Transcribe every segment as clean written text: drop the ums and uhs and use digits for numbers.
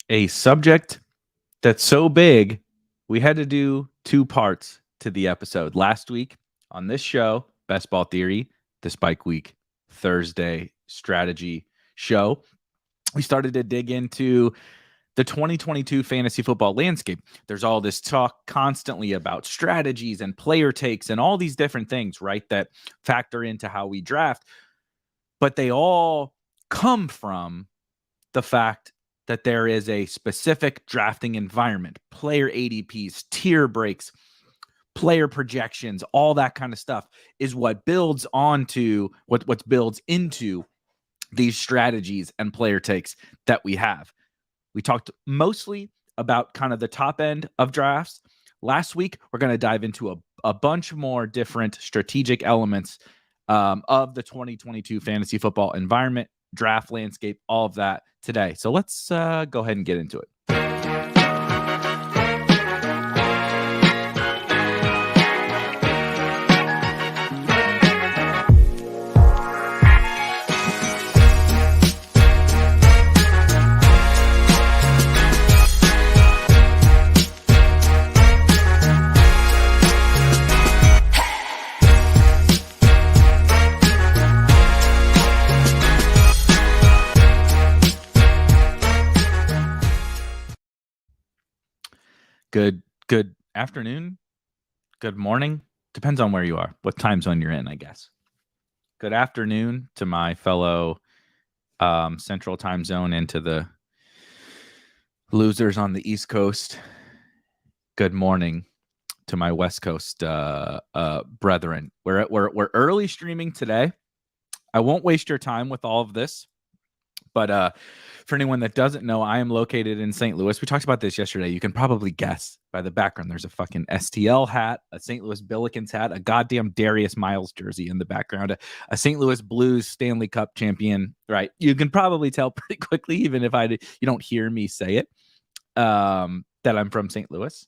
a subject that's so big, we had to do two parts to the episode. Last week on this show, Best Ball Theory, the Spike Week Thursday strategy show, we started to dig into the 2022 fantasy football landscape. There's all this talk constantly about strategies and player takes and all these different things, right, that factor into how we draft. But they all come from the fact that there is a specific drafting environment, player ADPs, tier breaks, player projections, all that kind of stuff is what builds onto what builds into these strategies and player takes that we have. We talked mostly about kind of the top end of drafts. Last week, we're going to dive into a bunch more different strategic elements of the 2022 fantasy football environment, draft landscape, all of that today. So let's go ahead and get into it. Good afternoon, good morning. Depends on where you are, what time zone you're in, I guess. Good afternoon to my fellow Central Time Zone and to the losers on the East Coast. Good morning to my West Coast brethren. We're early streaming today. I won't waste your time with all of this, but for anyone that doesn't know, I am located in St. Louis. We talked about this yesterday. You can probably guess by the background. There's a fucking STL hat, a St. Louis Billikens hat, a goddamn Darius Miles jersey in the background, a St. Louis Blues Stanley Cup champion. Right? You can probably tell pretty quickly, even if you don't hear me say it, that I'm from St. Louis.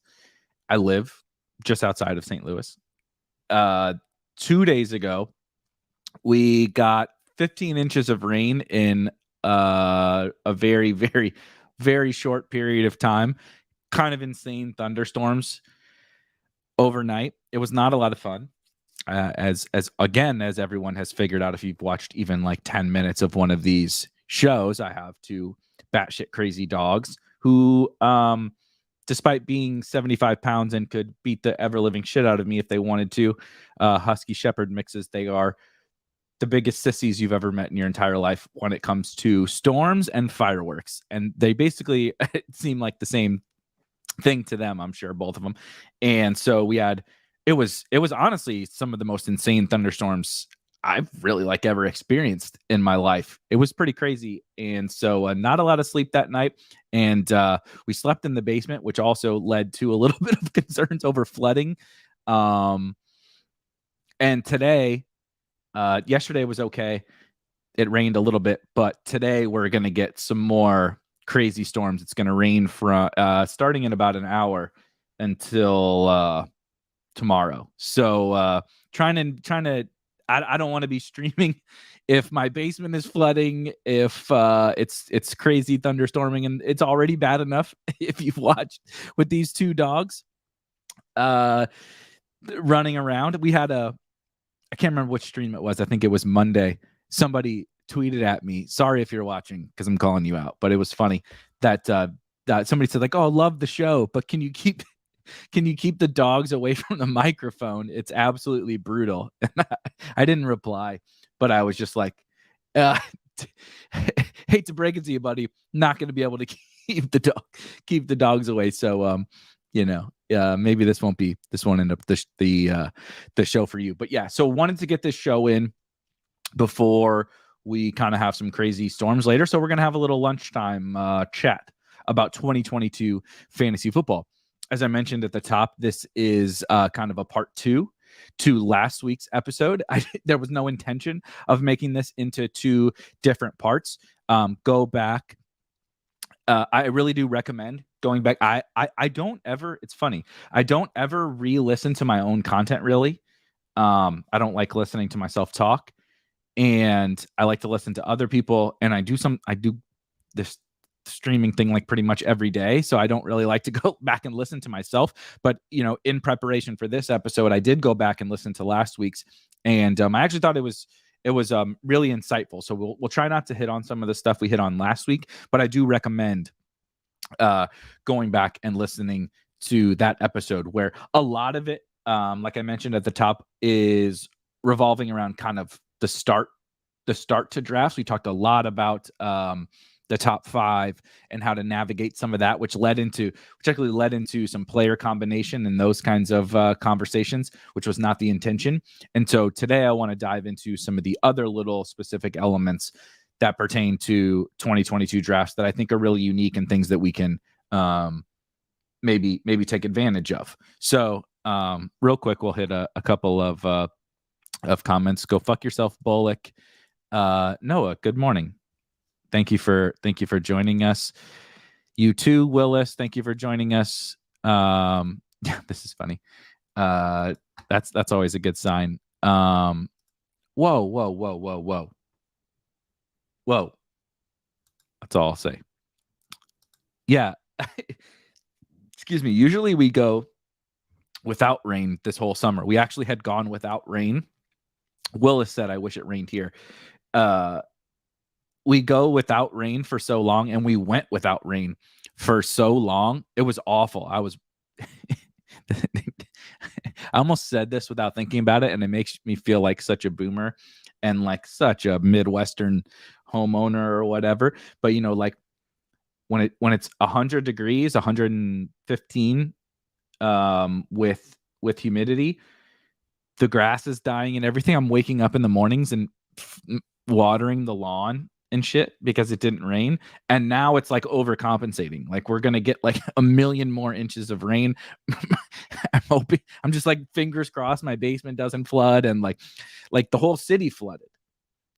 I live just outside of St. Louis. 2 days ago, we got 15 inches of rain in a very, very, very short period of time. Kind of insane thunderstorms overnight. It was not a lot of fun. As everyone has figured out, if you've watched even like 10 minutes of one of these shows, I have two batshit crazy dogs who, despite being 75 pounds and could beat the ever living shit out of me if they wanted to, Husky Shepherd mixes, they are the biggest sissies you've ever met in your entire life when it comes to storms and fireworks. And they basically seem like the same thing to them, I'm sure, both of them. And so it was honestly some of the most insane thunderstorms I've really ever experienced in my life. It was pretty crazy. And so not a lot of sleep that night. And we slept in the basement, which also led to a little bit of concerns over flooding. And today, yesterday was okay. It rained a little bit, but today we're going to get some more crazy storms. It's going to rain from starting in about an hour until tomorrow. So trying to I don't want to be streaming if my basement is flooding, if it's crazy thunderstorming, and it's already bad enough if you've watched with these two dogs running around. We had I can't remember which stream it was. I think it was Monday. Somebody tweeted at me. Sorry if you're watching because I'm calling you out, but it was funny that somebody said "Oh, love the show, but can you keep the dogs away from the microphone? It's absolutely brutal." And I didn't reply, but I was just like, hate to break it to you, buddy, not going to be able to keep the dogs away. So maybe this won't end up the show for you. But yeah, so wanted to get this show in before we kind of have some crazy storms later. So we're going to have a little lunchtime chat about 2022 fantasy football. As I mentioned at the top, this is kind of a part 2 to last week's episode. There was no intention of making this into 2 different parts. Go back. I really do recommend going back. I don't ever, it's funny, I don't ever re-listen to my own content, really. I don't like listening to myself talk, and I like to listen to other people, and I do this streaming thing like pretty much every day, so I don't really like to go back and listen to myself. But in preparation for this episode, I did go back and listen to last week's, and I actually thought it was really insightful. So we'll try not to hit on some of the stuff we hit on last week, but I do recommend going back and listening to that episode, where a lot of it, like I mentioned at the top, is revolving around kind of the start to drafts. We talked a lot about the top 5 and how to navigate some of that, which actually led into some player combination and those kinds of conversations, which was not the intention. And so today I want to dive into some of the other little specific elements that pertain to 2022 drafts that I think are really unique and things that we can maybe take advantage of. So real quick, we'll hit a couple of comments. Go fuck yourself, Bullock. Noah, good morning. Thank you for joining us. You too, Willis. Thank you for joining us. Yeah, this is funny. That's always a good sign. Whoa. That's all I'll say. Yeah. Excuse me. Usually we go without rain this whole summer. We actually had gone without rain. Willis said, I wish it rained here. We go without rain for so long, and we went without rain for so long. It was awful. I almost said this without thinking about it, and it makes me feel like such a boomer and like such a Midwestern homeowner or whatever. But like when it's 100 degrees, 115 with humidity, the grass is dying and everything. I'm waking up in the mornings and watering the lawn and shit because it didn't rain, and now it's like overcompensating. Like we're gonna get like 1 million more inches of rain. I'm hoping. I'm just like fingers crossed my basement doesn't flood, and like the whole city flooded.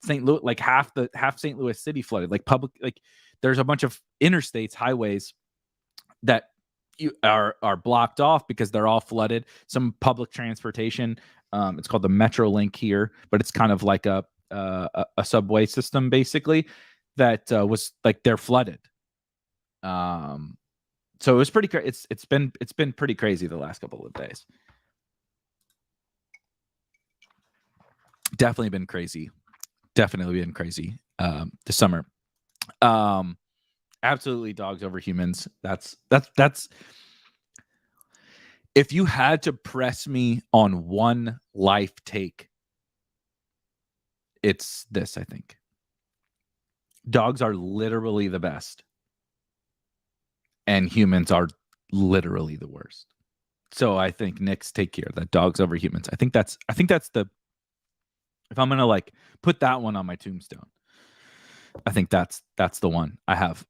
St. Louis, like half St. Louis city flooded. Like there's a bunch of interstates, highways that are blocked off because they're all flooded. Some public transportation. It's called the Metrolink here, but it's kind of like a subway system basically that was like they're flooded. So it was pretty it's been pretty crazy the last couple of days. Definitely been crazy this summer. Absolutely dogs over humans. That's if you had to press me on one life take, it's this, I think. Dogs are literally the best, and humans are literally the worst. So I think Nick's take here, that dogs over humans. I think that's the, if I'm gonna like put that one on my tombstone, I think that's the one I have.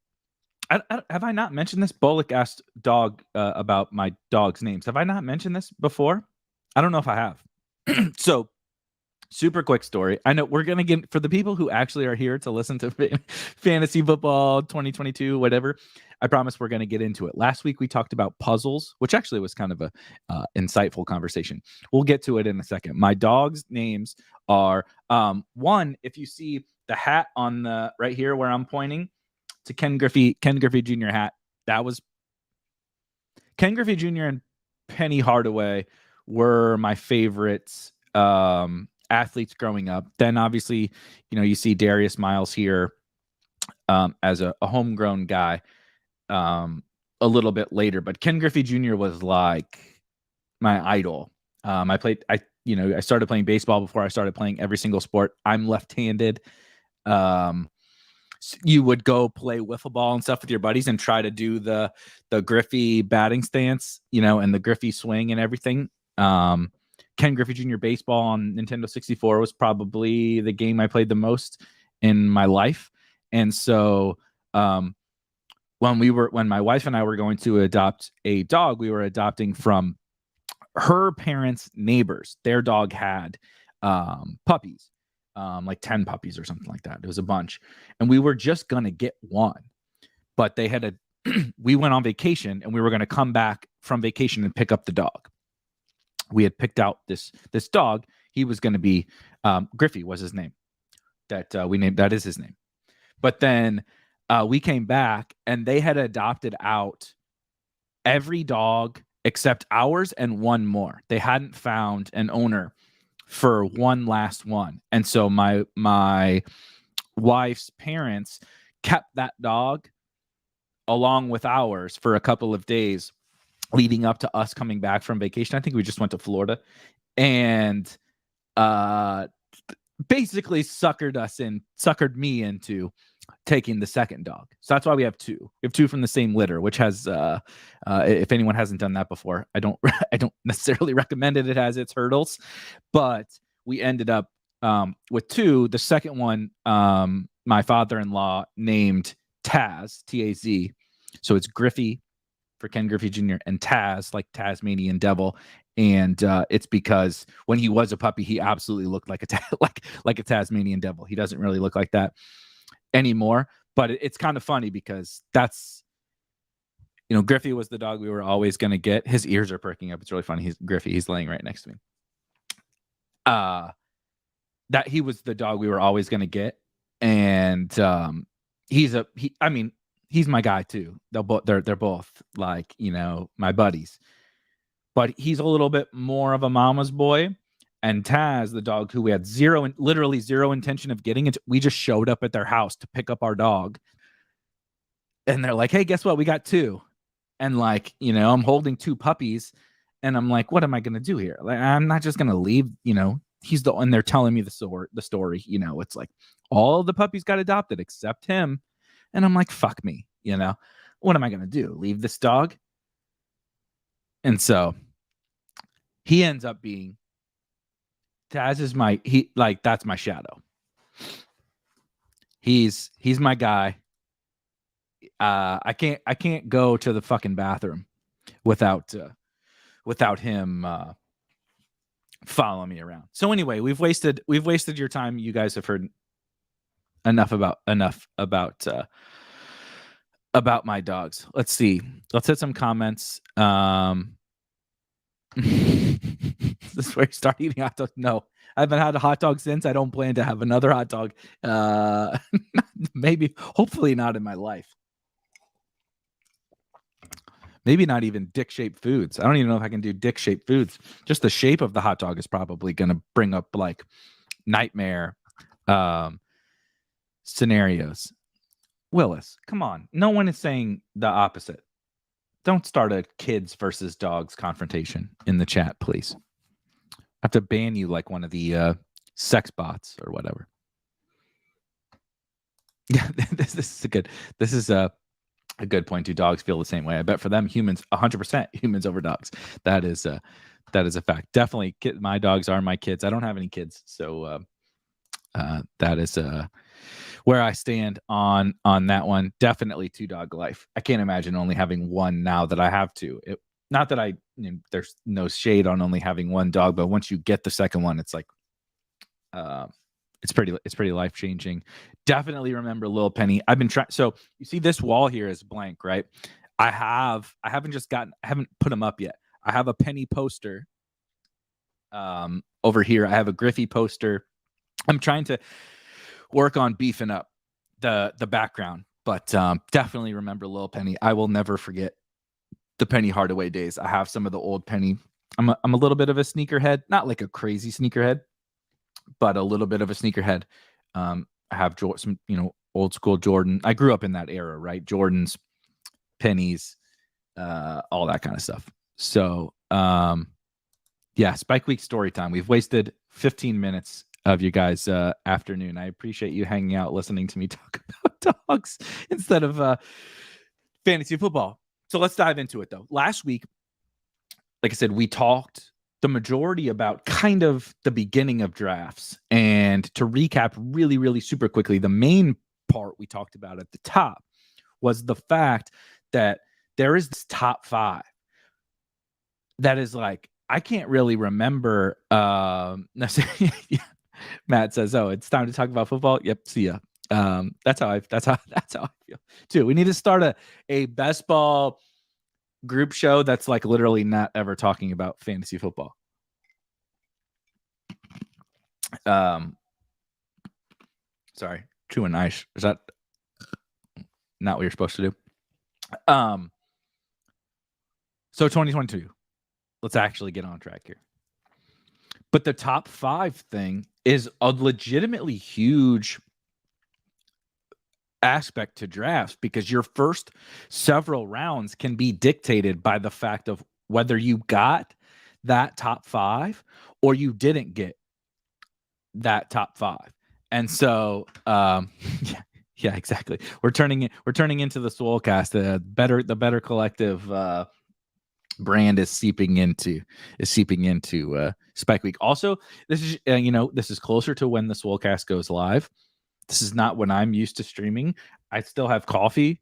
Have I not mentioned this? Bullock asked dog about my dog's names. Have I not mentioned this before? I don't know if I have. So super quick story. I know we're going to get, for the people who actually are here to listen to fantasy football 2022, whatever, I promise we're going to get into it. Last week we talked about puzzles, which actually was kind of a insightful conversation. We'll get to it in a second. My dog's names are one, if you see the hat on the right here where I'm pointing to Ken Griffey Jr. hat, that was Ken Griffey Jr. and Penny Hardaway were my favorites athletes growing up. Then obviously, you see Darius Miles here as a homegrown guy a little bit later, but Ken Griffey Jr. was like my idol. I started playing baseball before I started playing every single sport. I'm left-handed. You would go play wiffle ball and stuff with your buddies and try to do the Griffey batting stance, and the Griffey swing and everything. Ken Griffey Jr. baseball on Nintendo 64 was probably the game I played the most in my life. And so when my wife and I were going to adopt a dog, we were adopting from her parents' neighbors. Their dog had puppies. Like 10 puppies or something like that. It was a bunch. And we were just going to get one, but they had we went on vacation and we were going to come back from vacation and pick up the dog. We had picked out this dog. He was going to be, Griffey was his name that we named. That is his name. But then we came back and they had adopted out every dog except ours and one more. They hadn't found an owner for one last one. And so my wife's parents kept that dog along with ours for a couple of days leading up to us coming back from vacation. I think we just went to Florida, and basically suckered me into taking the second dog. So that's why we have two. We have two from the same litter, which has if anyone hasn't done that before, I don't necessarily recommend it. It has its hurdles, but we ended up with two. The second one, my father-in-law named Taz, T-A-Z. So it's Griffey for Ken Griffey Jr. and Taz, like Tasmanian Devil. And it's because when he was a puppy, he absolutely looked like a Tasmanian Devil. He doesn't really look like that anymore, but it's kind of funny because that's, Griffey was the dog we were always going to get. His ears are perking up. It's really funny. He's laying right next to me. That he was the dog we were always going to get. And he's my guy too. They're both like, my buddies, but he's a little bit more of a mama's boy. And Taz, the dog who we had literally zero intention of getting it, we just showed up at their house to pick up our dog. And they're like, hey, guess what? We got two. And like, I'm holding two puppies and I'm like, what am I going to do here? Like, I'm not just going to leave, and they're telling me the story, it's like all the puppies got adopted except him. And I'm like, fuck me, what am I going to do? Leave this dog? And so he ends up being, Taz is that's my shadow. He's my guy. I can't go to the fucking bathroom without him following me around. So anyway, we've wasted your time. You guys have heard enough about my dogs. Let's see. Let's hit some comments. This is where you start eating hot dogs. No, I haven't had a hot dog since. I don't plan to have another hot dog. Maybe, hopefully not in my life. Maybe not even dick-shaped foods. I don't even know if I can do dick-shaped foods. Just the shape of the hot dog is probably going to bring up like nightmare scenarios. Willis, come on. No one is saying the opposite. Don't start a kids versus dogs confrontation in the chat, please. I have to ban you like one of the sex bots or whatever. Yeah, this is a good point. Do dogs feel the same way? I bet for them, humans, 100% humans over dogs. That is a fact. Definitely, my dogs are my kids. I don't have any kids, so that is where I stand on that one. Definitely two dog life. I can't imagine only having one now that I have two. Not that there's no shade on only having one dog, but once you get the second one, it's like it's pretty life changing. Definitely remember Lil Penny. I've been trying. So you see this wall here is blank, right? I haven't put them up yet. I have a Penny poster over here. I have a Griffey poster. I'm trying to work on beefing up the background, but definitely remember Lil Penny. I will never forget the Penny Hardaway days. I have some of the old Penny. I'm a little bit of a sneakerhead, not like a crazy sneakerhead, but a little bit of a sneakerhead. I have some, old school Jordan. I grew up in that era, right? Jordans, Pennies, all that kind of stuff. So, yeah, Spike Week story time. We've wasted 15 minutes of you guys' afternoon. I appreciate you hanging out, listening to me talk about dogs instead of fantasy football. So let's dive into it, though. Last week, like I said, we talked the majority about kind of the beginning of drafts. And to recap really, really super quickly, the main part we talked about at the top was the fact that there is this top five that is like, I can't really remember. Matt says, "Oh, it's time to talk about football." Yep, see ya. That's how I feel too. We need to start a best ball group show that's like literally not ever talking about fantasy football. Sorry, chewing ice. Is that not what you're supposed to do. So 2022, let's actually get on track here. But the top 5 thing is a legitimately huge aspect to drafts, because your first several rounds can be dictated by the fact of whether you got that top 5 or you didn't get that top 5. And so yeah, exactly. We're turning into the Swolecast. The better collective brand is seeping into Spike Week. Also, this is this is closer to when the Swolecast goes live. This is not when I'm used to streaming. I still have coffee.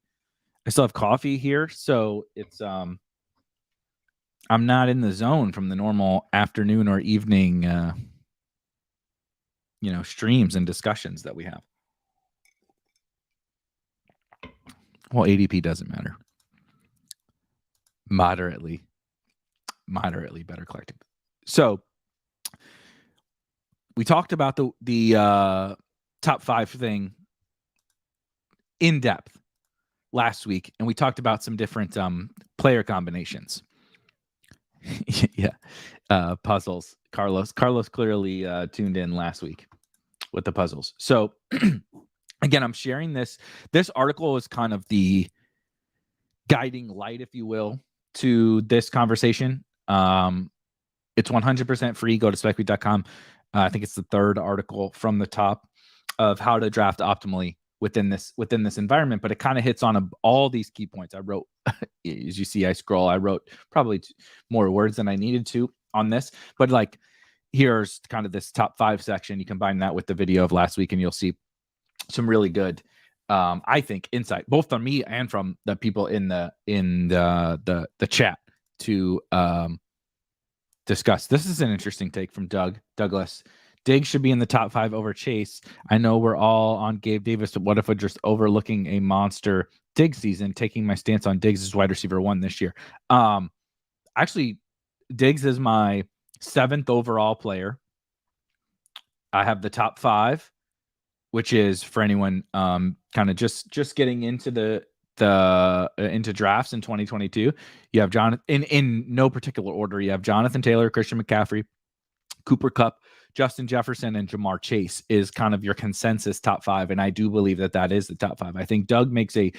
Here, so it's I'm not in the zone from the normal afternoon or evening streams and discussions that we have. Well, ADP doesn't matter. Moderately better collective. So we talked about the top 5 thing in depth last week, and we talked about some different player combinations. Yeah, puzzles. Carlos clearly tuned in last week with the puzzles. So again, I'm sharing this. This article is kind of the guiding light, if you will, to this conversation. It's 100% free. Go to spikeweek.com. I think it's the 3rd article from the top of how to draft optimally within this environment, but it kind of hits on all these key points. I wrote, as you see, I wrote probably more words than I needed to on this, but like, here's kind of this top 5 section. You combine that with the video of last week and you'll see some really good, I think, insight, both from me and from the people in the chat to discuss. This is an interesting take from Douglas. Diggs should be in the top 5 over Chase. I know we're all on Gabe Davis, but what if we're just overlooking a monster Diggs season? Taking my stance on Diggs as wide receiver 1 this year. Actually, Diggs is my 7th overall player. I have the top 5, which is for anyone kind of just getting into into drafts in 2022. You have Jonathan in no particular order. You have Jonathan Taylor, Christian McCaffrey, Cooper Kupp, Justin Jefferson, and Jamar Chase is kind of your consensus top 5. And I do believe that is the top 5. I think Doug makes a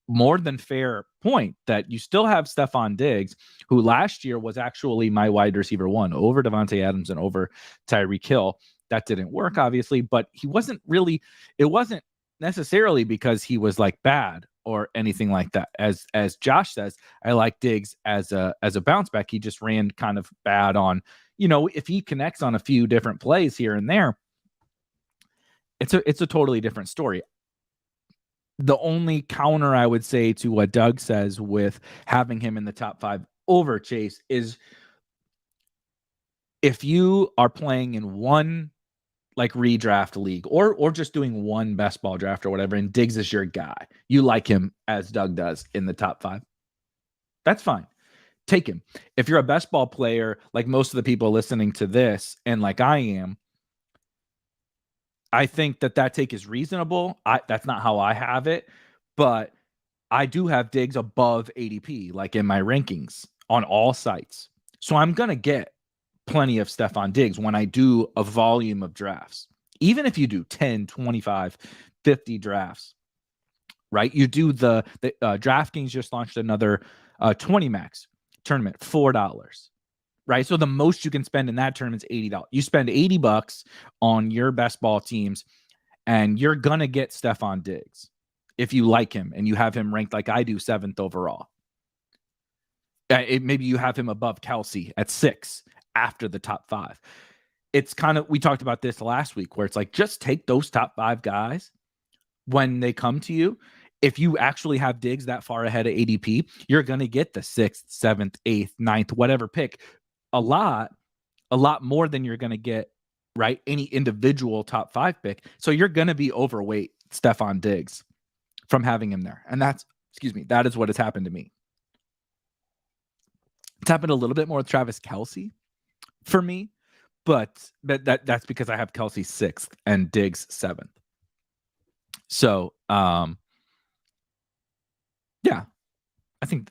more than fair point that you still have Stephon Diggs, who last year was actually my wide receiver 1 over Devontae Adams and over Tyreek Hill. That didn't work, obviously, but it wasn't necessarily because he was like bad or anything like that. As Josh says, I like Diggs as a bounce back. He just ran kind of bad on, if he connects on a few different plays here and there, it's a totally different story. The only counter I would say to what Doug says with having him in the top 5 over Chase is if you are playing in one like redraft league or just doing one best ball draft or whatever, and Diggs is your guy, you like him as Doug does in the top 5, that's fine. Take him. If you're a best ball player, like most of the people listening to this, and like I am, I think that take is reasonable. That's not how I have it, but I do have Diggs above ADP, like in my rankings on all sites. So I'm going to get plenty of Stephon Diggs when I do a volume of drafts. Even if you do 10, 25, 50 drafts, right? You do the DraftKings just launched another 20 max tournament, $4, right? So the most you can spend in that tournament is $80. You spend $80 on your best ball teams, and you're going to get Stephon Diggs if you like him and you have him ranked like I do 7th overall. Maybe you have him above Kelsey at 6 after the top 5. It's kind of, we talked about this last week, where it's like, just take those top 5 guys when they come to you. If you actually have Diggs that far ahead of ADP, you're going to get the 6th, 7th, 8th, 9th, whatever pick a lot more than you're going to get, right? Any individual top 5 pick. So you're going to be overweight Stephon Diggs from having him there. And that is what has happened to me. It's happened a little bit more with Travis Kelce for me, but that's because I have Kelce 6th and Diggs 7th. So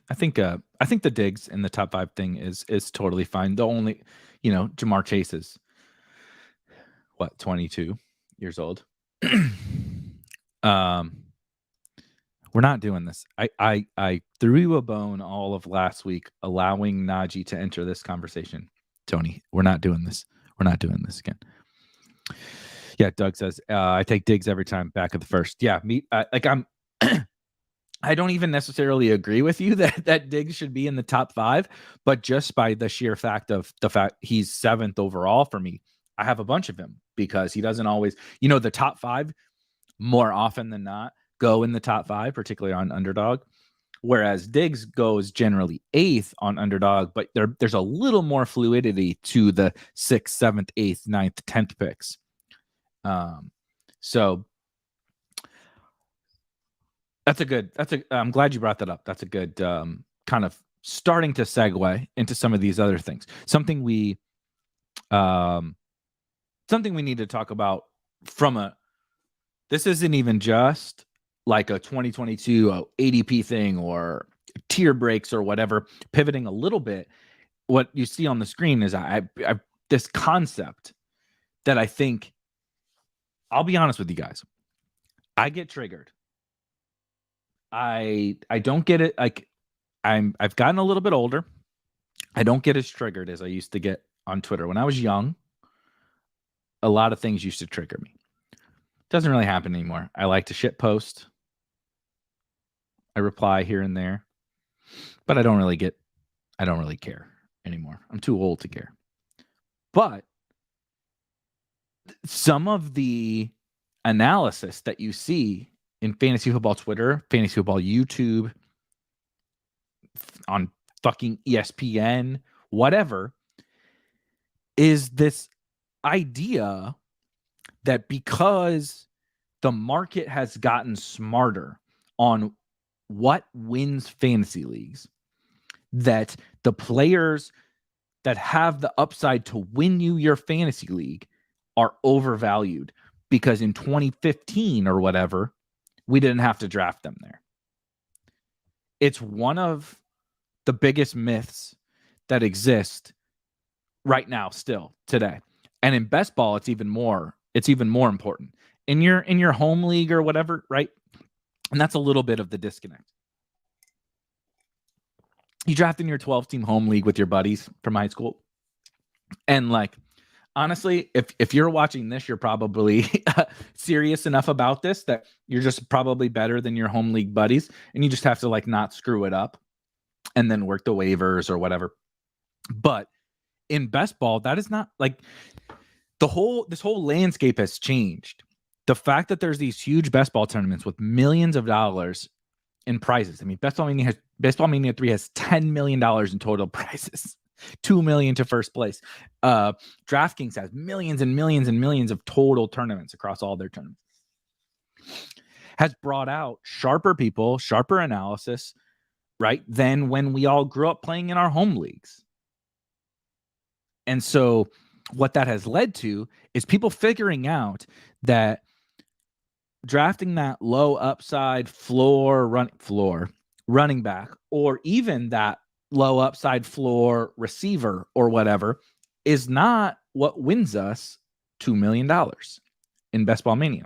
I think the Diggs in the top 5 thing is totally fine. The only, Jamar Chase is what, 22 years old. We're not doing this. I threw you a bone all of last week, allowing Najee to enter this conversation. Tony, we're not doing this. We're not doing this again. Yeah, Doug says I take Diggs every time back of the first. Yeah, me. I'm. I don't even necessarily agree with you that Diggs should be in the top 5, but just by the sheer fact of the fact he's 7th overall for me, I have a bunch of him because he doesn't always, the top 5 more often than not go in the top 5, particularly on underdog. Whereas Diggs goes generally 8th on underdog, but there's a little more fluidity to the 6th, 7th, 8th, 9th, 10th picks. So I'm glad you brought that up. That's a good kind of starting to segue into some of these other things. Something we need to talk about this isn't even just like a 2022 ADP thing or tier breaks or whatever. Pivoting a little bit, what you see on the screen is I this concept that I think, I'll be honest with you guys, I get triggered. I don't get it. Like I've gotten a little bit older. I don't get as triggered as I used to get on Twitter. When I was young, a lot of things used to trigger me. Doesn't really happen anymore. I like to shit post. I reply here and there, but I don't really care anymore. I'm too old to care. But some of the analysis that you see in fantasy football Twitter, fantasy football YouTube, on fucking ESPN, whatever, is this idea that because the market has gotten smarter on what wins fantasy leagues, that the players that have the upside to win you your fantasy league are overvalued because in 2015 or whatever, we didn't have to draft them there. It's one of the biggest myths that exist right now, still today. And in best ball, it's even more important. In your home league or whatever, right? And that's a little bit of the disconnect. You draft in your 12-team home league with your buddies from high school. And like, honestly, if you're watching this, you're probably serious enough about this that you're just probably better than your home league buddies. And you just have to like not screw it up and then work the waivers or whatever. But in best ball, that is not like this whole landscape has changed. The fact that there's these huge best ball tournaments with millions of dollars in prizes. I mean, Best Ball Mania 3 has $10 million in total prizes. $2 million to first place. DraftKings has millions and millions and millions of total tournaments across all their tournaments. Has brought out sharper people, sharper analysis, right, than when we all grew up playing in our home leagues. And so what that has led to is people figuring out that drafting that low upside running back, or even that low upside floor receiver or whatever, is not what wins us $2 million in Best Ball Mania.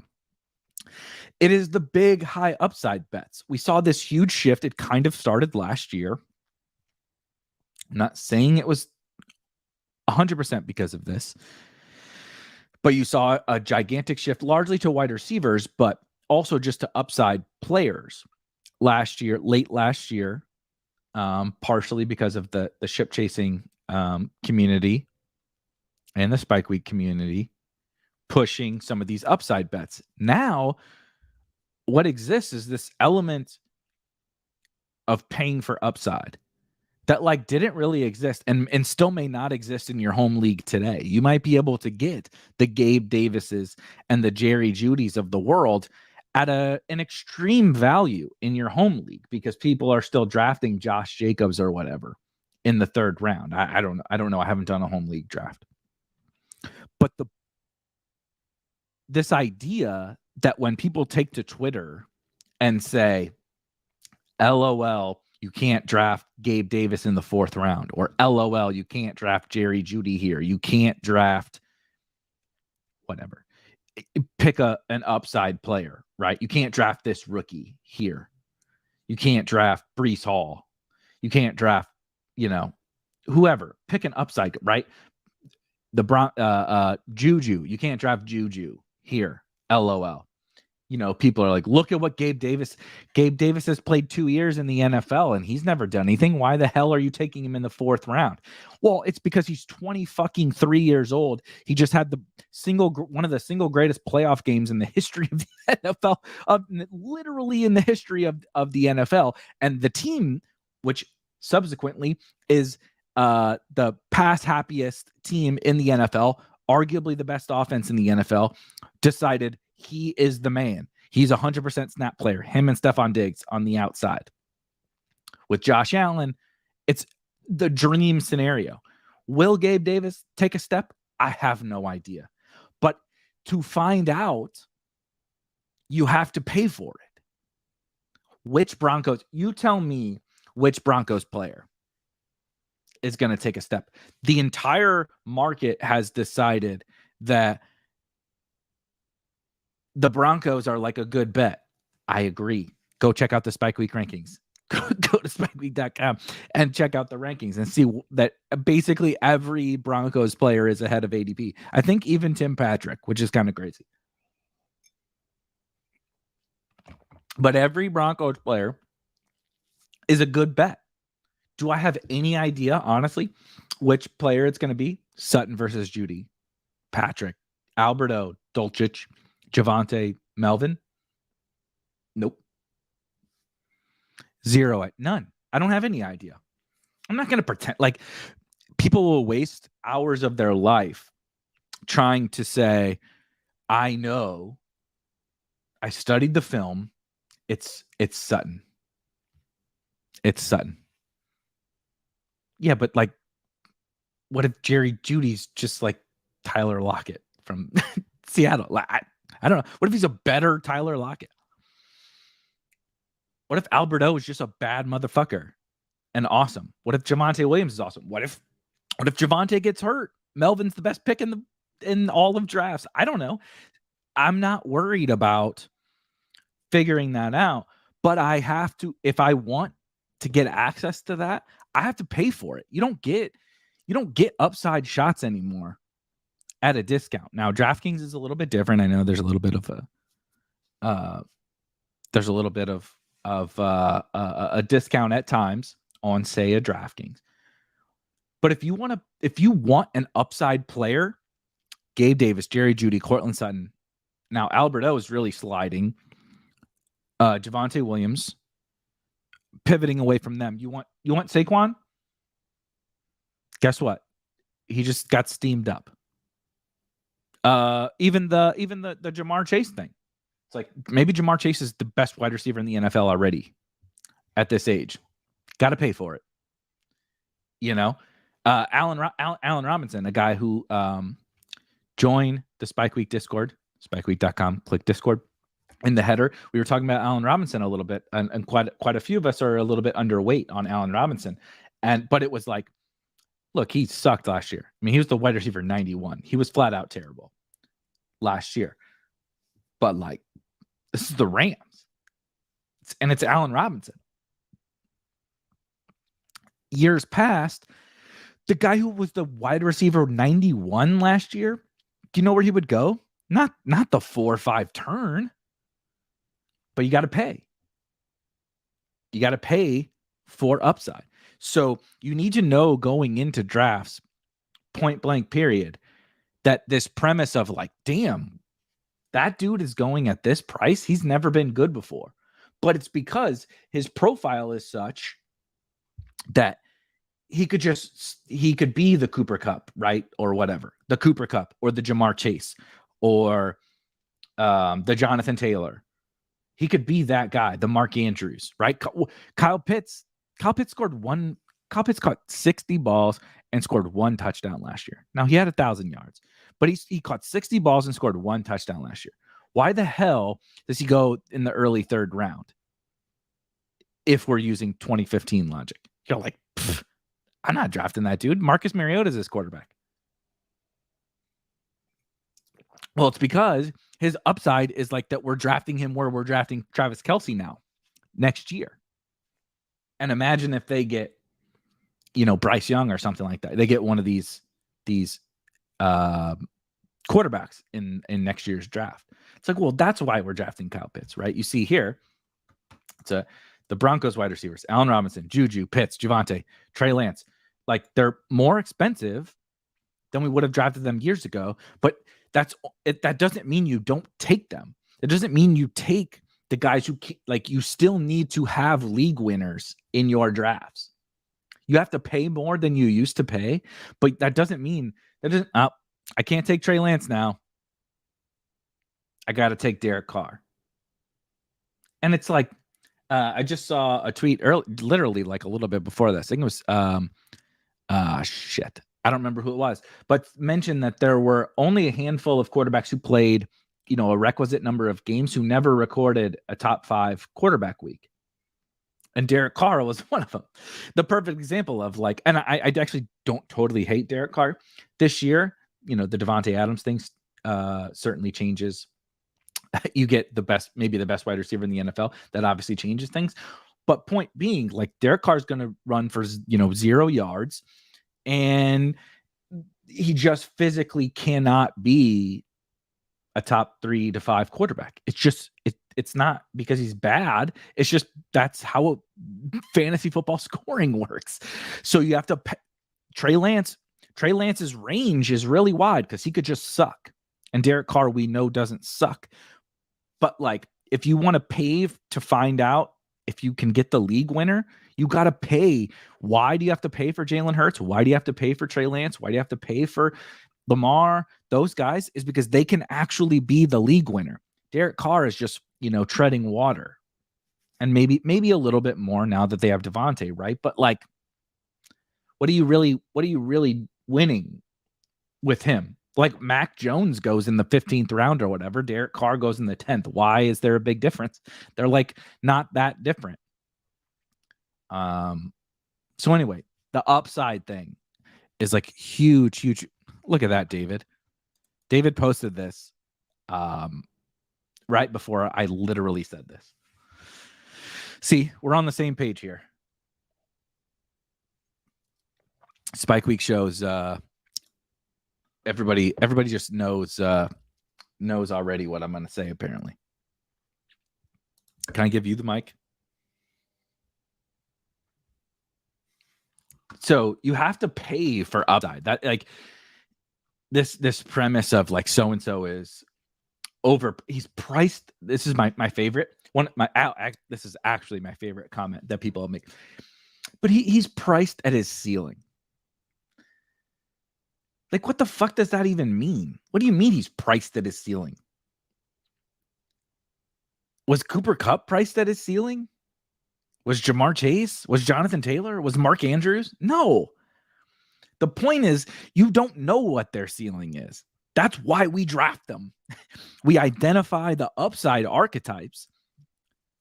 It is the big high upside bets. We saw this huge shift. It kind of started last year. I'm not saying it was 100% because of this, but you saw a gigantic shift largely to wide receivers, but also just to upside players late last year, partially because of the ship chasing community and the Spike Week community pushing some of these upside bets. Now, what exists is this element of paying for upside that like didn't really exist and still may not exist in your home league today. You might be able to get the Gabe Davises and the Jerry Judys of the world at an extreme value in your home league because people are still drafting Josh Jacobs or whatever in the 3rd round. I don't know. I haven't done a home league draft. But this idea that when people take to Twitter and say, LOL, You can't draft Gabe Davis in the 4th round. Or LOL, you can't draft Jerry Jeudy here. You can't draft whatever. Pick an upside player, right? You can't draft this rookie here. You can't draft Breece Hall. You can't draft, whoever. Pick an upside, right? Juju. You can't draft Juju here. LOL. People are like, look at what Gabe Davis has played 2 years in the NFL and he's never done anything. Why the hell are you taking him in the 4th round? Well, it's because he's 3 years old. He just had one of the single greatest playoff games in the history of the NFL, literally in the history of the NFL. And the team, which subsequently is the pass happiest team in the NFL, arguably the best offense in the NFL, decided he is the man. He's 100% snap player. Him and Stephon Diggs on the outside. With Josh Allen, it's the dream scenario. Will Gabe Davis take a step? I have no idea. But to find out, you have to pay for it. You tell me which Broncos player is going to take a step. The entire market has decided that the Broncos are like a good bet. I agree. Go check out the Spike Week rankings. Go to spikeweek.com and check out the rankings and see that basically every Broncos player is ahead of ADP. I think even Tim Patrick, which is kind of crazy. But every Broncos player is a good bet. Do I have any idea, honestly, which player it's going to be? Sutton versus Jeudy, Patrick, Alberto, Dulcich, Javonte, Melvin? Nope. Zero. None. I don't have any idea. I'm not going to pretend. Like, people will waste hours of their life trying to say, I know. I studied the film. It's Sutton. It's Sutton. Yeah, but like, what if Jerry Judy's just like Tyler Lockett from Seattle? I don't know. What if he's a better Tyler Lockett? What if Alberto is just a bad motherfucker and awesome? What if Javonte Williams is awesome? What if Javonte gets hurt? Melvin's the best pick in all of drafts. I don't know. I'm not worried about figuring that out, but I have to, if I want to get access to that, I have to pay for it. You don't get upside shots anymore at a discount. Now, DraftKings is a little bit different. I know there's a little bit of a discount at times on, say, a DraftKings. But if you want an upside player, Gabe Davis, Jerry Jeudy, Cortland Sutton. Now, Alberto is really sliding. Javonte Williams, pivoting away from them. You want Saquon? Guess what? He just got steamed up. Even the Jamar Chase thing. It's like, maybe Jamar Chase is the best wide receiver in the NFL already at this age. Got to pay for it. Allen Robinson, a guy who joined the Spike Week Discord, spikeweek.com, click Discord. In the header, we were talking about Allen Robinson a little bit, and quite a few of us are a little bit underweight on Allen Robinson. But it was like, look, he sucked last year. I mean, he was the wide receiver 91. He was flat out terrible last year. But like, this is the Rams, and it's Allen Robinson. Years past, the guy who was the wide receiver 91 last year, do you know where he would go? Not the 4 or 5 turn. But you got to pay. You got to pay for upside. So you need to know going into drafts, point blank period, that this premise of like, damn, that dude is going at this price. He's never been good before. But it's because his profile is such that he could be the Cooper Kupp, right? Or whatever. The Cooper Kupp or the Jamar Chase or the Jonathan Taylor. He could be that guy, the Mark Andrews, right? Kyle Pitts caught 60 balls and scored 1 touchdown last year. Now, he had 1,000 yards, but he caught 60 balls and scored 1 touchdown last year. Why the hell does he go in the early 3rd round? if we're using 2015 logic. You're like, I'm not drafting that dude. Marcus Mariota is his quarterback. Well, it's because his upside is like that we're drafting him where we're drafting Travis Kelce now next year. And imagine if they get, Bryce Young or something like that. They get one of these quarterbacks in next year's draft. It's like, well, that's why we're drafting Kyle Pitts, right? You see here, it's the Broncos wide receivers, Allen Robinson, Juju, Pitts, Javonte, Trey Lance. Like, they're more expensive than we would have drafted them years ago, but that doesn't mean you don't take them. It doesn't mean you take the guys who, like, you still need to have league winners in your drafts. You have to pay more than you used to pay, but that doesn't mean I can't take Trey Lance now. I got to take Derek Carr. And it's like, I just saw a tweet literally like a little bit before this. I think it was, shit. I don't remember who it was, but mentioned that there were only a handful of quarterbacks who played, a requisite number of games who never recorded a top 5 quarterback week. And Derek Carr was one of them. The perfect example of like, and I actually don't totally hate Derek Carr this year. The Devontae Adams thing certainly changes. You get maybe the best wide receiver in the NFL. That obviously changes things. But point being, like, Derek Carr is going to run for 0 yards, and he just physically cannot be a top 3 to 5 quarterback. It's just it's not because he's bad. It's just that's how fantasy football scoring works. So you have to Trey Lance's range is really wide because he could just suck. And Derek Carr, we know, doesn't suck. But like, if you want to pay to find out if you can get the league winner, you got to pay. Why do you have to pay for Jalen Hurts? Why do you have to pay for Trey Lance? Why do you have to pay for Lamar? Those guys is because they can actually be the league winner. Derek Carr is just, treading water. And maybe a little bit more now that they have Devontae, right? But like, what are you really winning with him? Like, Mac Jones goes in the 15th round or whatever. Derek Carr goes in the 10th. Why is there a big difference? They're like not that different. So anyway, the upside thing is like huge. Look at that, David. David posted this right before I literally said this. See, we're on the same page here. Spike Week shows everybody just knows already what I'm going to say, apparently. Can I give you the mic? So you have to pay for upside. That, like, this premise of like so-and-so is he's priced. This is my favorite one. This is actually my favorite comment that people make. But he's priced at his ceiling. Like, what the fuck does that even mean? What do you mean he's priced at his ceiling? Was Cooper Kupp priced at his ceiling? Was Jamar Chase? Was Jonathan Taylor? Was Mark Andrews? No. The point is, you don't know what their ceiling is. That's why we draft them. We identify the upside archetypes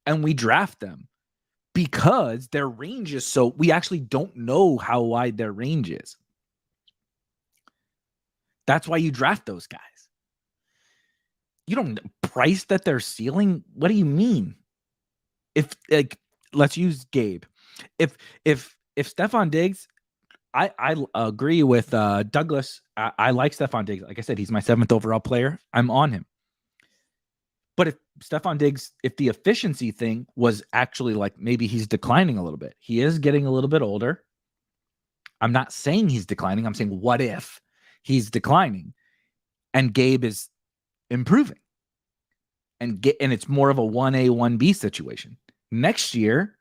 and we draft them because their range is so, we actually don't know how wide their range is. That's why you draft those guys. You don't price that their ceiling. What do you mean? If, like, let's use Gabe. If Stephon Diggs, I agree with Douglas. I like Stephon Diggs. Like I said, he's my 7th overall player. I'm on him. But if Stephon Diggs, if the efficiency thing was actually like maybe he's declining a little bit. He is getting a little bit older. I'm not saying he's declining. I'm saying, what if he's declining and Gabe is improving? And it's more of a 1A, 1B situation. Next year,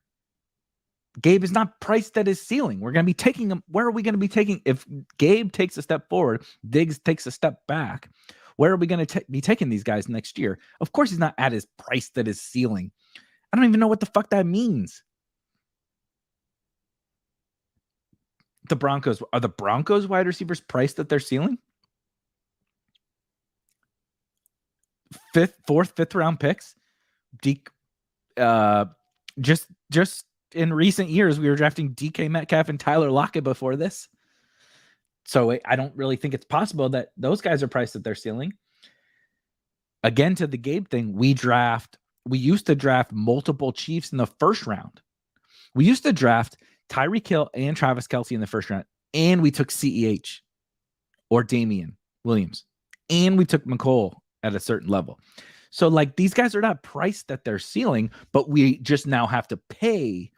Gabe is not priced at his ceiling. We're going to be taking him. Where are we going to be taking? If Gabe takes a step forward, Diggs takes a step back, where are we going to be taking these guys next year? Of course, he's not at his priced at his ceiling. I don't even know what the fuck that means. The Broncos, are the Broncos wide receivers priced at their ceiling? 4th, 5th round picks. Just in recent years, we were drafting DK Metcalf and Tyler Lockett before this. So I don't really think it's possible that those guys are priced at their ceiling. Again, to the Gabe thing, we used to draft multiple Chiefs in the first round. We used to draft Tyreek Hill and Travis Kelce in the first round, and we took CEH or Damian Williams, and we took McColl at a certain level. So, like, these guys are not priced at their ceiling, but we just now have to pay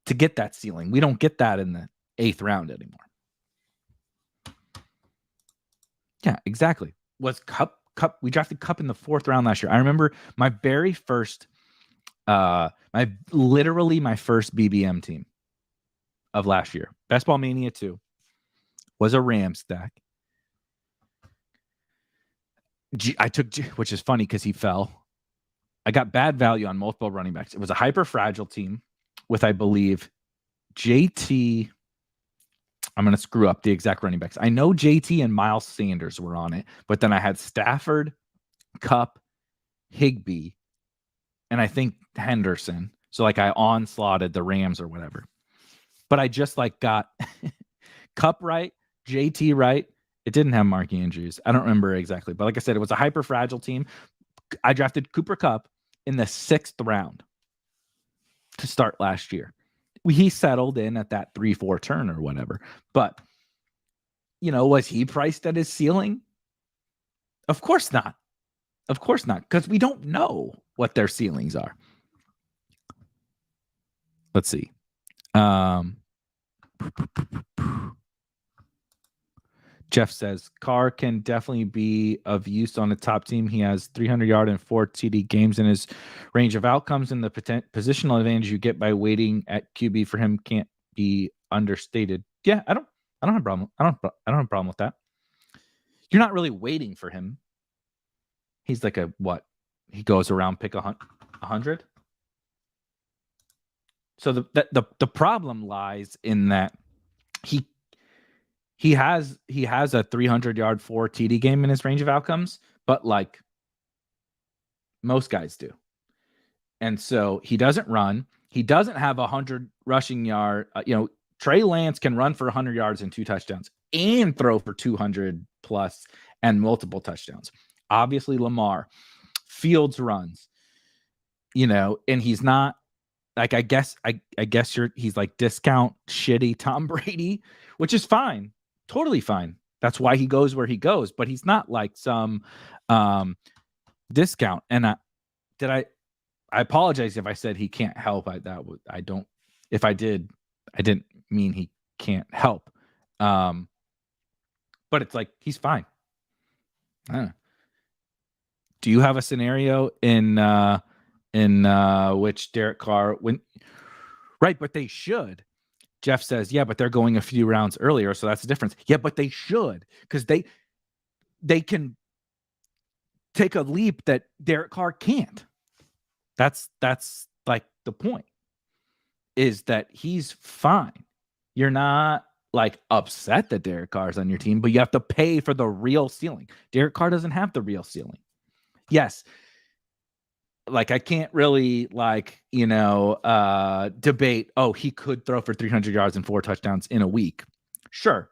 to get that ceiling. We don't get that in the 8th round anymore. Yeah, exactly. Was Cup? We drafted Cup in the 4th round last year. I remember my very first, my first BBM team of last year, Best Ball Mania 2, was a Ram stack. I took, which is funny because he fell. I got bad value on multiple running backs. It was a hyper fragile team with, I believe, JT. I'm going to screw up the exact running backs. I know JT and Miles Sanders were on it, but then I had Stafford, Cup, Higbee, and I think Henderson. So like I onslaughted the Rams or whatever. But I just like got Cup right, JT right. It didn't have Mark Andrews. I don't remember exactly. But like I said, it was a hyper fragile team. I drafted Cooper Kupp in the 6th round to start last year. He settled in at that 3-4 turn or whatever. But, was he priced at his ceiling? Of course not. Of course not. Because we don't know what their ceilings are. Let's see. Jeff says, Carr can definitely be of use on a top team. He has 300-yard and 4 TD games in his range of outcomes, and the positional advantage you get by waiting at QB for him can't be understated. Yeah, I don't have a problem. I don't have a problem with that. You're not really waiting for him. He's like a what? He goes around pick 100. So the problem lies in that he has a 300-yard 4 TD game in his range of outcomes, but like most guys do. And so he doesn't run. He doesn't have 100 rushing yard. Trey Lance can run for 100 yards and 2 touchdowns and throw for 200 plus and multiple touchdowns. Obviously, Lamar Fields runs, and he's not like, I guess he's like discount shitty Tom Brady, which is fine. Totally fine. That's why he goes where he goes, but he's not like some discount. And I apologize if I said he can't help. If I did, I didn't mean he can't help. But it's like, he's fine. I don't know. Do you have a scenario in which Derek Carr right, but they should. Jeff says, yeah, but they're going a few rounds earlier, so that's the difference. Yeah, but they should, because they can take a leap that Derek Carr can't. That's like the point, is that he's fine. You're not like upset that Derek Carr's on your team, but you have to pay for the real ceiling. Derek Carr doesn't have the real ceiling. Yes. Like, I can't really debate, he could throw for 300 yards and 4 touchdowns in a week. Sure.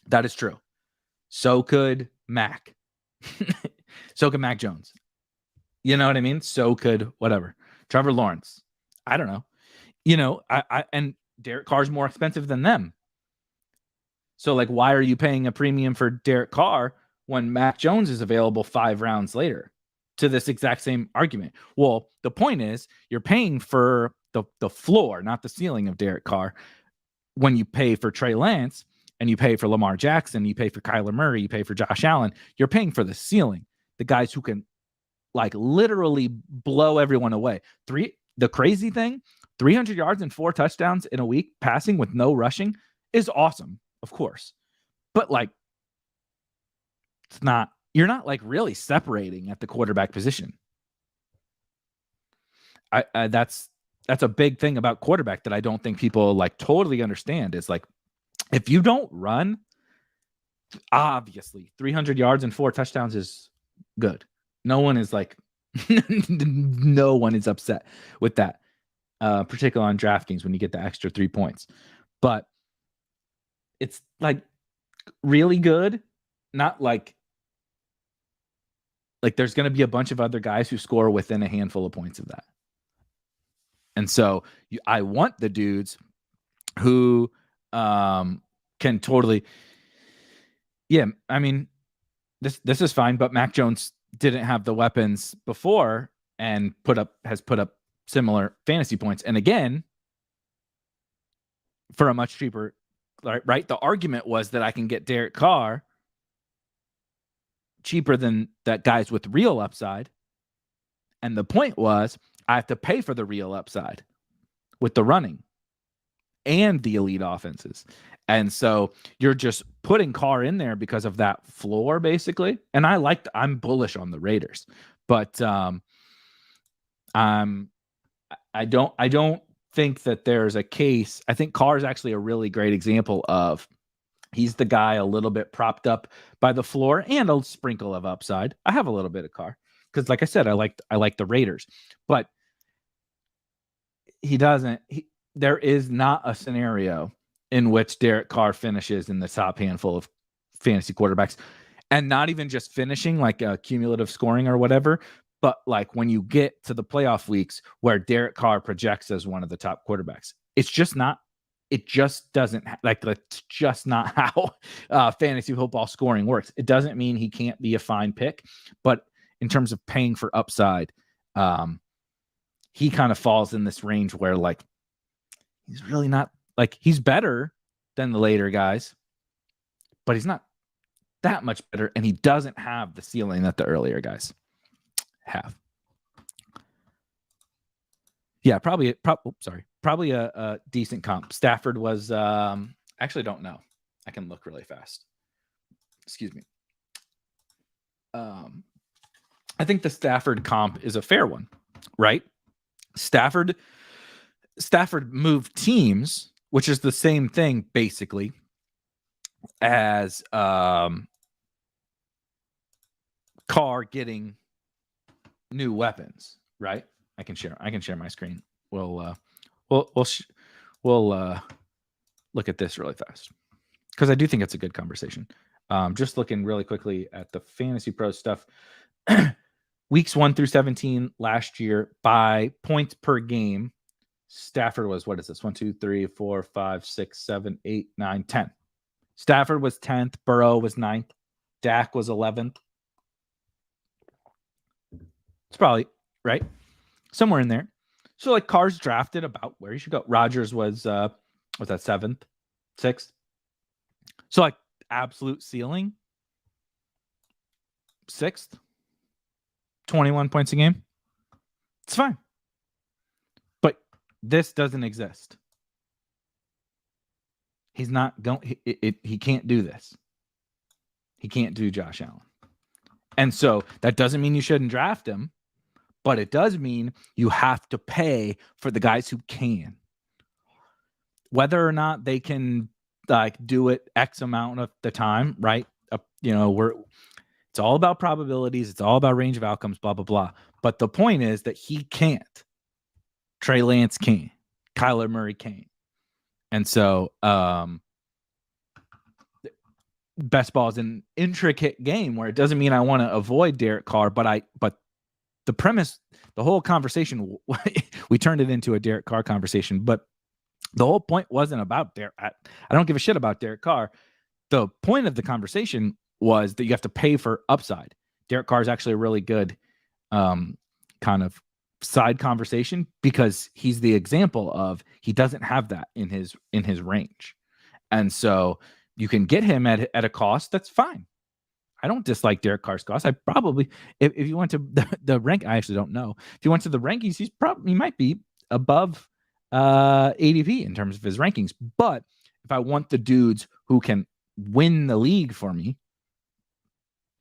That is true. So could Mac. So could Mac Jones. You know what I mean? So could whatever. Trevor Lawrence. I don't know. And Derek Carr's more expensive than them. So like, why are you paying a premium for Derek Carr when Mac Jones is available 5 rounds later? To this exact same argument. Well, the point is, you're paying for the floor, not the ceiling of Derek Carr. When you pay for Trey Lance and you pay for Lamar Jackson, you pay for Kyler Murray, you pay for Josh Allen, you're paying for the ceiling. The guys who can like literally blow everyone away. The crazy thing, 300 yards and 4 touchdowns in a week passing with no rushing is awesome, of course. But like, you're not like really separating at the quarterback position. That's a big thing about quarterback that I don't think people like totally understand, is like, if you don't run, obviously 300 yards and 4 touchdowns is good. No one is like, no one is upset with that. particularly on DraftKings when you get the extra 3 points. But it's like really good, not like there's going to be a bunch of other guys who score within a handful of points of that. And so I want the dudes who can totally, yeah, I mean, this is fine, but Mac Jones didn't have the weapons before and has put up similar fantasy points. And again, for a much cheaper, right? The argument was that I can get Derek Carr cheaper than that guys with real upside. And the point was I have to pay for the real upside with the running and the elite offenses. And so you're just putting Carr in there because of that floor, basically. And I'm bullish on the Raiders, but I don't think that there's a case. I think Carr is actually a really great example of he's the guy a little bit propped up by the floor and a sprinkle of upside. I have a little bit of Carr because, like I said, I like the Raiders, but he doesn't. There is not a scenario in which Derek Carr finishes in the top handful of fantasy quarterbacks, and not even just finishing like a cumulative scoring or whatever, but like when you get to the playoff weeks where Derek Carr projects as one of the top quarterbacks. It's just not. It just doesn't that's just not how fantasy football scoring works. It doesn't mean he can't be a fine pick, but in terms of paying for upside, he kind of falls in this range where like he's really not like he's better than the later guys, but he's not that much better, and he doesn't have the ceiling that the earlier guys have. Yeah, probably a decent comp. Stafford was actually don't know. I can look really fast. Excuse me. I think the Stafford comp is a fair one, right? Stafford moved teams, which is the same thing basically as Carr getting new weapons, right? I can share my screen. We'll look at this really fast because I do think it's a good conversation. Just looking really quickly at the Fantasy Pro stuff. Weeks 1 through 17 last year by points per game, Stafford was, what is this? 1, 2, 3, 4, 5, 6, 7, 8, 9, 10. Stafford was 10th. Burrow was 9th. Dak was 11th. It's probably right somewhere in there. So like Carr's drafted about where he should go. Rodgers was that 7th, 6th. So like absolute ceiling 6th, 21 points a game. It's fine. But this doesn't exist. He's not going. He can't do this. He can't do Josh Allen. And so that doesn't mean you shouldn't draft him, but it does mean you have to pay for the guys who can. Whether or not they can like do it X amount of the time, right? It's all about probabilities. It's all about range of outcomes, blah, blah, blah. But the point is that he can't. Trey Lance can. Kyler Murray can. And so best ball is an intricate game where it doesn't mean I want to avoid Derek Carr, but the premise, the whole conversation, we turned it into a Derek Carr conversation, but the whole point wasn't about Derek. I don't give a shit about Derek Carr. The point of the conversation was that you have to pay for upside. Derek Carr is actually a really good kind of side conversation because he's the example of he doesn't have that in his range. And so you can get him at a cost that's fine. I don't dislike Derek Carr's cost. I probably, if you went to the rank, I actually don't know. If you went to the rankings, he might be above ADP in terms of his rankings. But if I want the dudes who can win the league for me,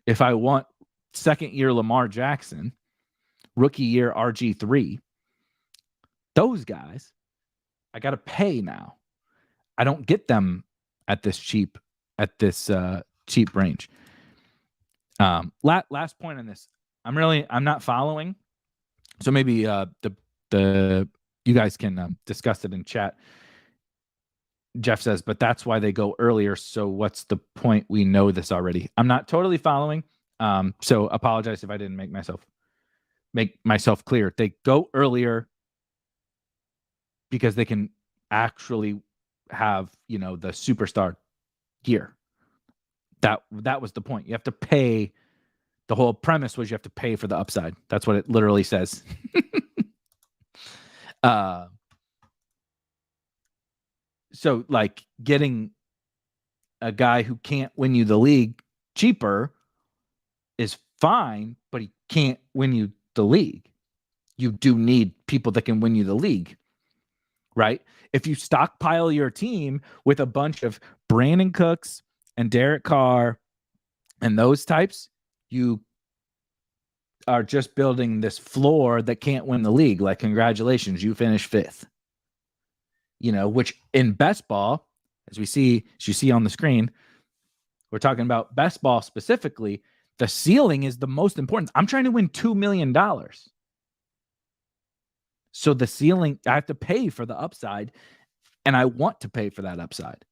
if I want second year Lamar Jackson, rookie year RG3, those guys, I got to pay now. I don't get them at this cheap range. Last point on this. I'm not following. So maybe the You guys can discuss it in chat. Jeff says, but that's why they go earlier. So what's the point? We know this already. I'm not totally following. So apologize if I didn't make myself clear. They go earlier because they can actually have, the superstar gear. That was the point. You have to pay. The whole premise was you have to pay for the upside. That's what it literally says. So like getting a guy who can't win you the league cheaper is fine, but he can't win you the league. You do need people that can win you the league, right? If you stockpile your team with a bunch of Brandon Cooks and Derek Carr and those types, you are just building this floor that can't win the league. Like, congratulations, you finished 5th. Which in best ball, as you see on the screen, we're talking about best ball specifically, the ceiling is the most important. I'm trying to win $2 million. So the ceiling, I have to pay for the upside, and I want to pay for that upside.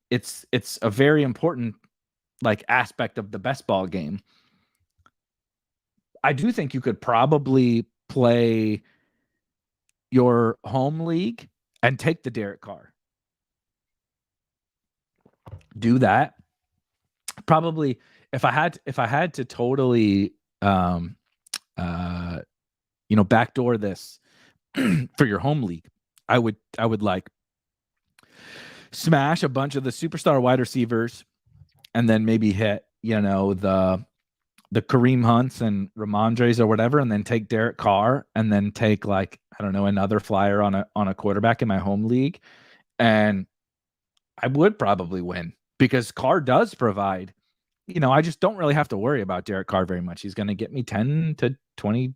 It's a very important aspect of the best ball game. I do think you could probably play your home league and take the Derek Carr. Do that. Probably if I had to totally backdoor this for your home league, I would smash a bunch of the superstar wide receivers and then maybe hit the Kareem Hunts and Ramondres or whatever, and then take Derek Carr and then take another flyer on a quarterback in my home league, and I would probably win because Carr does provide. I just don't really have to worry about Derek Carr very much. He's going to get me 10 to 20,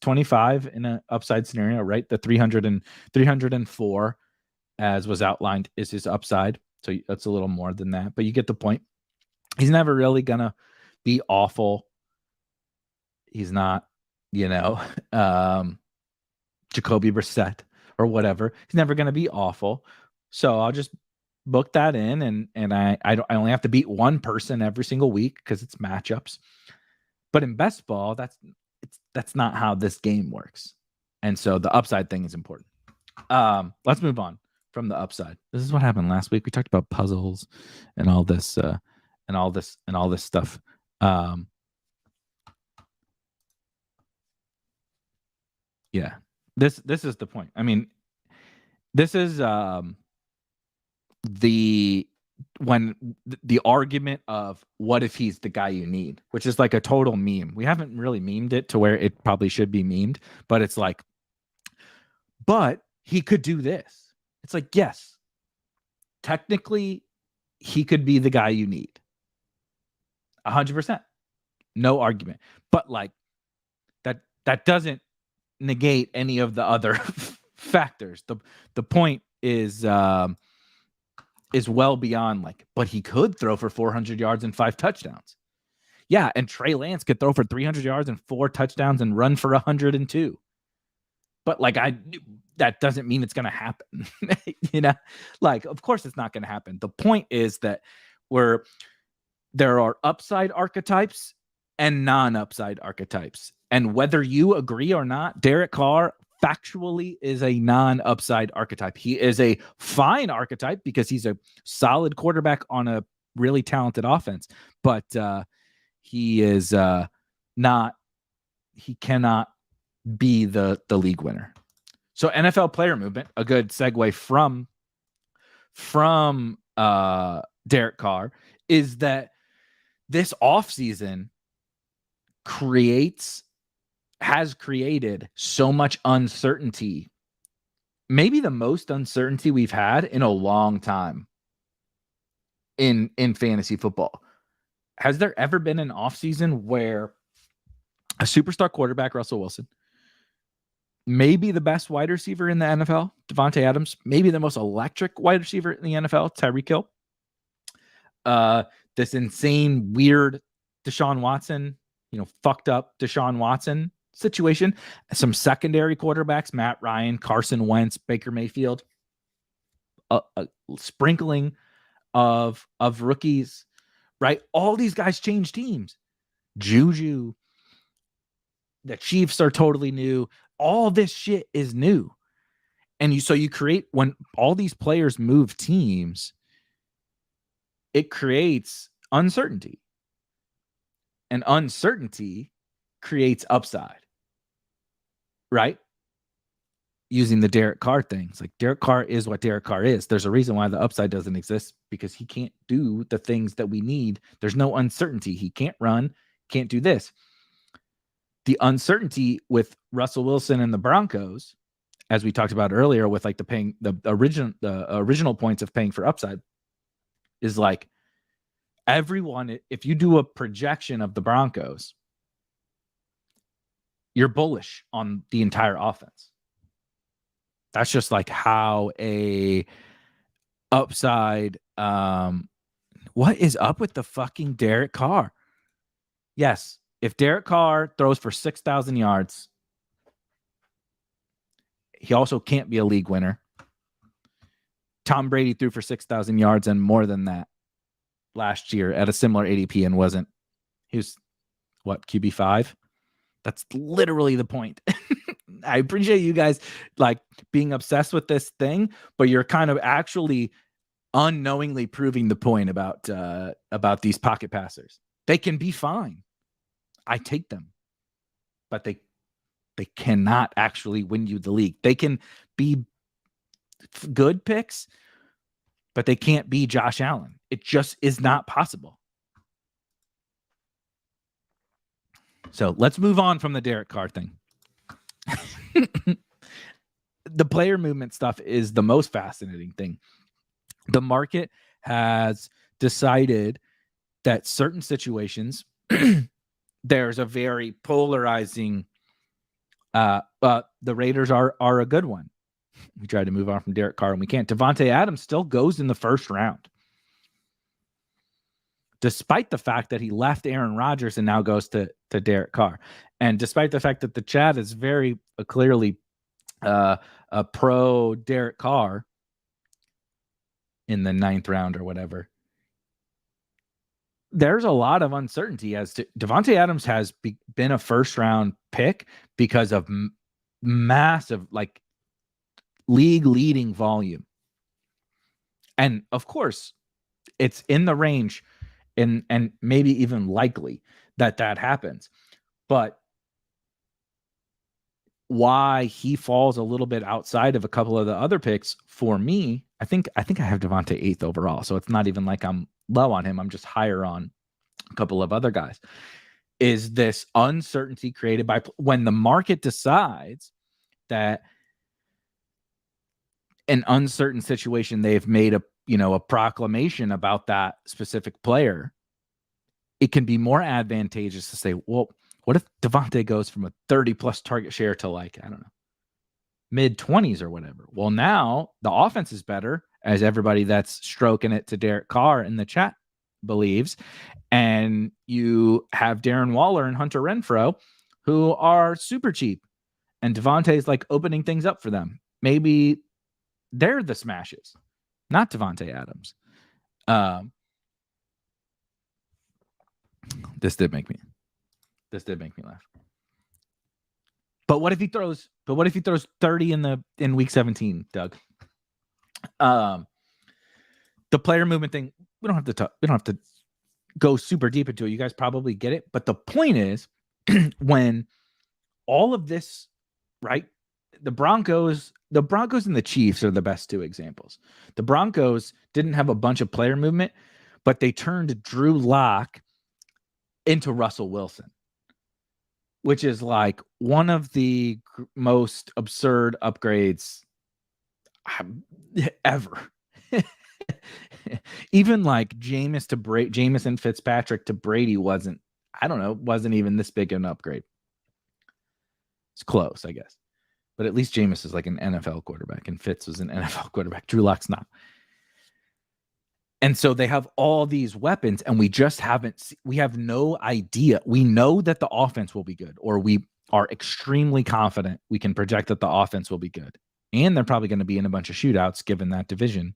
25 in an upside scenario, right? The 304, as was outlined, is his upside. So that's a little more than that, but you get the point. He's never really going to be awful. He's not, Jacoby Brissett or whatever. He's never going to be awful. So I'll just book that in, and I only have to beat one person every single week because it's matchups. But in best ball, that's not how this game works. And so the upside thing is important. Let's move on from the upside. This is what happened last week. We talked about puzzles and all this stuff. Yeah, this is the point. I mean, this is the argument of what if he's the guy you need, which is like a total meme. We haven't really memed it to where it probably should be memed, but it's like, but he could do this. It's like, yes, technically he could be the guy you need. 100%. No argument. But that doesn't negate any of the other factors. The point is well beyond but he could throw for 400 yards and 5 touchdowns. Yeah, and Trey Lance could throw for 300 yards and 4 touchdowns and run for 102. But that doesn't mean it's going to happen. Of course it's not going to happen. The point is that there are upside archetypes and non-upside archetypes. And whether you agree or not, Derek Carr factually is a non-upside archetype. He is a fine archetype because he's a solid quarterback on a really talented offense. But he is not. He cannot be the league winner. So NFL player movement, a good segue from Derek Carr, is that this offseason has created so much uncertainty, maybe the most uncertainty we've had in a long time in fantasy football. Has there ever been an offseason where a superstar quarterback, Russell Wilson, maybe the best wide receiver in the NFL, Devontae Adams, maybe the most electric wide receiver in the NFL, Tyreek Hill, this insane, weird Deshaun Watson, fucked up Deshaun Watson, situation, some secondary quarterbacks, Matt Ryan, Carson Wentz, Baker Mayfield, a sprinkling of rookies, right? All these guys change teams. Juju, the Chiefs are totally new. All this shit is new. And you create, when all these players move teams, it creates uncertainty. And uncertainty creates upside, right? Using the Derek Carr things. Like, Derek Carr is what Derek Carr is. There's a reason why the upside doesn't exist, because he can't do the things that we need. There's no uncertainty. He can't run, can't do this. The uncertainty with Russell Wilson and the Broncos, as we talked about earlier, with like the original points of paying for upside, is like, everyone, if you do a projection of the Broncos, you're bullish on the entire offense. That's just like how a upside. What is up with the fucking Derek Carr? Yes, if Derek Carr throws for 6,000 yards, he also can't be a league winner. Tom Brady threw for 6,000 yards and more than that last year at a similar ADP and wasn't. He was, what, QB5? That's literally the point. I appreciate you guys like being obsessed with this thing, but you're kind of actually unknowingly proving the point about these pocket passers. They can be fine. I take them, but they cannot actually win you the league. They can be good picks, but they can't be Josh Allen. It just is not possible. So let's move on from the Derek Carr thing. The player movement stuff is the most fascinating thing. The market has decided that certain situations, there's a very polarizing, the Raiders are a good one. We tried to move on from Derek Carr and we can't. Devontae Adams still goes in the first round, despite the fact that he left Aaron Rodgers and now goes to Derek Carr. And despite the fact that the chat is very clearly a pro Derek Carr in the 9th round or whatever, there's a lot of uncertainty as to Devontae Adams has been a first round pick because of massive, like, league leading volume. And of course, it's in the range and maybe even likely that happens. But why he falls a little bit outside of a couple of the other picks for me, I think I have Devontae 8th overall. So it's not even like I'm low on him. I'm just higher on a couple of other guys. Is this uncertainty created by when the market decides that an uncertain situation, they've made a proclamation about that specific player, it can be more advantageous to say, well, what if Devontae goes from a 30+ target share to, like, I don't know, mid-20s or whatever? Well, now the offense is better, as everybody that's stroking it to Derek Carr in the chat believes. And you have Darren Waller and Hunter Renfrow, who are super cheap. And Devontae's like opening things up for them. Maybe they're the smashes, not Devontae Adams. This did make me laugh. But what if he throws 30 in week 17, Doug? The player movement thing, we don't have to go super deep into it. You guys probably get it. But the point is, when all of this, right? The Broncos and the Chiefs are the best two examples. The Broncos didn't have a bunch of player movement, but they turned Drew Lock into Russell Wilson, which is like one of the most absurd upgrades ever. Even like Jameis and Fitzpatrick to Brady wasn't even this big an upgrade. It's close, I guess. But at least Jameis is like an NFL quarterback and Fitz was an NFL quarterback. Drew Lock's not. And so they have all these weapons and we have no idea. We know that the offense will be good, or are extremely confident we can project that the offense will be good. And they're probably going to be in a bunch of shootouts given that division.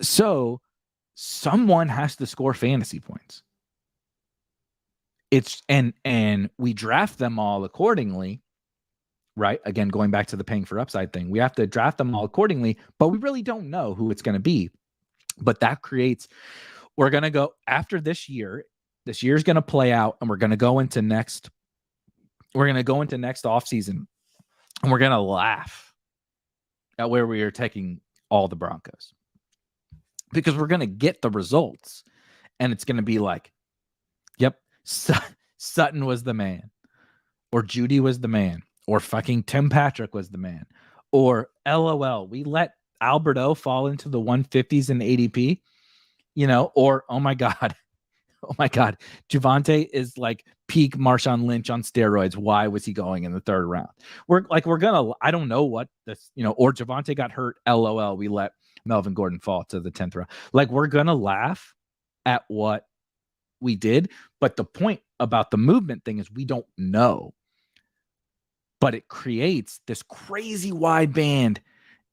So someone has to score fantasy points. It's and we draft them all accordingly, right? Again, going back to the paying for upside thing, we have to draft them all accordingly, but we really don't know who it's going to be. But that creates, we're going to go after this year. This year's going to play out, and we're going to go into next offseason, and we're going to laugh at where we are taking all the Broncos, because we're going to get the results, and it's going to be like, yep, Sutton was the man, or Judy was the man, or fucking Tim Patrick was the man, or LOL, we let Alberto fall into the 150s in ADP, or oh my God, Javonte is like peak Marshawn Lynch on steroids. Why was he going in the third round? I don't know what this, or Javonte got hurt. LOL, we let Melvin Gordon fall to the 10th round. Like, we're going to laugh at what we did. But the point about the movement thing is we don't know. But it creates this crazy wide band